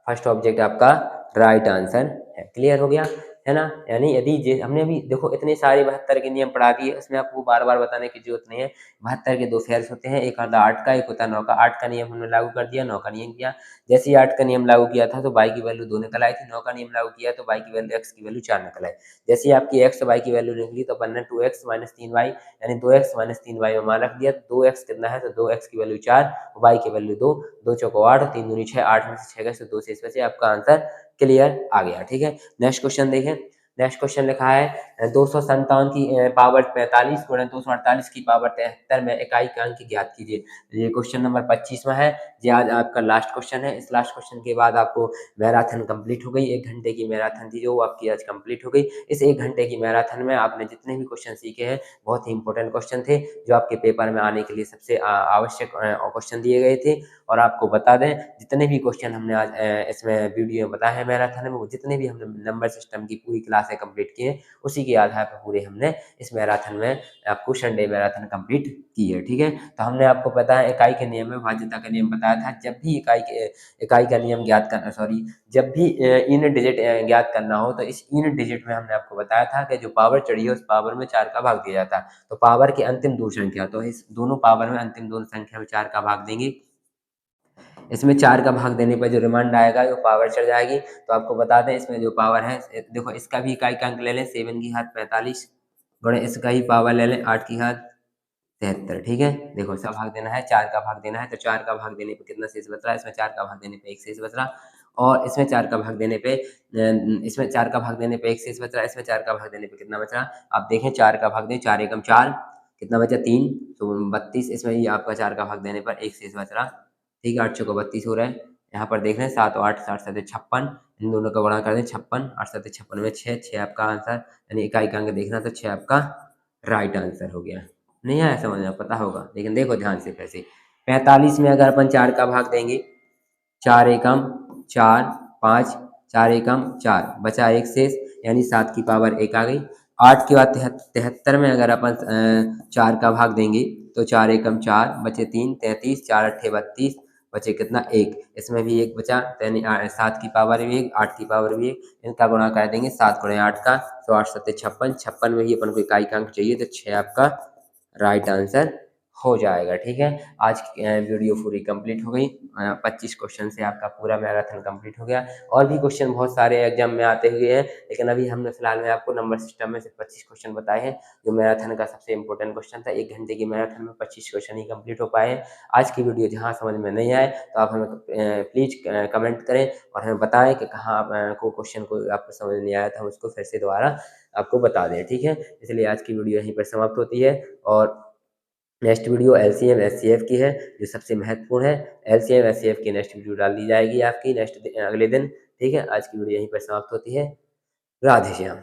फर्स्ट ऑब्जेक्ट आपका राइट आंसर है। क्लियर हो गया, है ना। यानी यदि हमने अभी देखो इतने सारे 72 के नियम पढ़ा दिए, उसमें आपको बार बार बताने की जरूरत नहीं है। 72 के 2 फेयर्स होते हैं, एक होता है 8 का, एक होता है 9 का। 8 का नियम हमने लागू कर दिया, 9 का नियम किया। जैसे ही 8 का नियम लागू किया था तो y की वैल्यू 2 निकल आई थी। 9 का नियम लागू किया तो y की वैल्यू, x की वैल्यू 4 निकल आई। जैसे ही आपकी x और y की वैल्यू निकली तो अपन ने 2x - 3y, यानी 2x - 3y में मान रख दिया। 2x कितना है, तो 2x की वैल्यू 4, y की वैल्यू 2, 2 चौको 8 और 3 दूनी 6, 8 में से 6 गए तो 2 शेष बचे। आपका आंसर क्लियर आ गया, ठीक है। नेक्स्ट क्वेश्चन देखें। नेक्स्ट क्वेश्चन लिखा है 257 की पावर 45 गुणे 248 की पावर 73 में इकाई का अंक ज्ञात कीजिए। ये क्वेश्चन नंबर 25वां है। ये आज आपका लास्ट क्वेश्चन है। इस लास्ट क्वेश्चन के बाद आपको मैराथन कंप्लीट हो गई। 1 घंटे की मैराथन थी जो वो आपकी आज कंप्लीट हो गई। इस 1 घंटे की मैराथन में आपने जितने भी क्वेश्चन सीखे हैं बहुत ही इंपॉर्टेंट क्वेश्चन थे, जो आपके पेपर में आने के लिए सबसे आवश्यक क्वेश्चन दिए गए थे। और आपको बता दें, जितने भी क्वेश्चन हमने आज इसमें वीडियो में बताए हैं मैराथन में, वो जितने भी हमने नंबर सिस्टम की पूरी क्लासें कंप्लीट की हैं, उसी के आधार पर पूरे हमने इस मैराथन में आपको संडे मैराथन कंप्लीट की है, ठीक है। तो हमने आपको पता है इकाई के नियम में भाज्यता का नियम बताया था। जब भी इकाई का नियम ज्ञात करना, सॉरी, जब भी इन डिजिट ज्ञात करना हो तो इस इन डिजिट में हमने आपको बताया था कि जो पावर चढ़ी है उस पावर में 4 का भाग दिया जाता है। तो पावर की अंतिम 2 संख्या, तो इस दोनों पावर में अंतिम 2 संख्या में 4 का भाग देंगे। इसमें 4 का भाग देने पर जो रिमाइंडर आएगा वो पावर चढ़ जाएगी। तो आपको बता दें इसमें जो पावर है, देखो इसका भी इकाई का अंक ले लें, 7 की घात 45 गुणे इसका ही पावर ले लें 8 की घात 73, ठीक है। देखो इसका भाग देना है, 4 का भाग देना है, तो 4 का भाग देने पे कितना शेष बच रहा है, इसमें 4 का भाग देने पे 1 शेष बच रहा, और इसमें 4 का भाग देने पे इसमें 4 का भाग देने पे 1 शेष बच रहा है, इसमें 4 का भाग देने पे कितना बच रहा। आप देखें 4 का भाग दें, 4 एकम 4, कितना बचा 3, तो 32, इसमें ही आपका 4 का भाग देने पर 1 शेष बच रहा, ठीक है। 8 चौको 32 हो रहा है। यहाँ पर देख रहे हैं 7 और 8, 7 7 56, इन दोनों का गुणा कर दें 56, 8 7 56 में 6, 6 आपका आंसर, यानी इकाई का अंक देखना तो 6 आपका राइट आंसर हो गया। नहीं आया समझ में, पता होगा, लेकिन देखो ध्यान से कैसे। 45 में अगर अपन 4 का भाग देंगे, 4 एकम 4 5, 4 एकम 4, बचा 1 शेष, यानी 7 की पावर 1 आ गई। 8 के बाद 73 में अगर अपन 4 का भाग देंगे तो 4 एकम 4, बचे 3, 33, 4 अट्ठे 32, बचे कितना 1, इसमें भी 1 बचा, तो यानी 7 की पावर भी 1, 8 की पावर भी 1, इनका गुणा कर देंगे 7 गुणे 8 का, तो 8 सत्ते 56, 56 में भी अपन को इकाई का अंक चाहिए, तो 6 आपका राइट आंसर हो जाएगा। ठीक है, आज की वीडियो पूरी कंप्लीट हो गई। 25 क्वेश्चन से आपका पूरा मैराथन कंप्लीट हो गया। और भी क्वेश्चन बहुत सारे एग्जाम में आते हुए हैं, लेकिन अभी हमने फिलहाल में आपको नंबर सिस्टम में से 25 क्वेश्चन बताए हैं, जो मैराथन का सबसे इंपॉर्टेंट क्वेश्चन था। 1 घंटे की मैराथन में 25 क्वेश्चन ही कंप्लीट हो पाए हैं। आज की वीडियो जहाँ समझ में नहीं आए तो आप हमें प्लीज़ कमेंट करें और हमें बताएं कि कहाँ को क्वेश्चन को आपको समझ नहीं आया था, हम उसको फिर से दोबारा आपको बता दें। ठीक है, इसलिए आज की वीडियो यहीं पर समाप्त होती है। और नेक्स्ट वीडियो एलसीएम एचसीएफ की है, जो सबसे महत्वपूर्ण है। एलसीएम एचसीएफ की नेक्स्ट वीडियो डाल दी जाएगी आपकी अगले दिन। ठीक है, आज की वीडियो यहीं पर समाप्त होती है। राधे श्याम।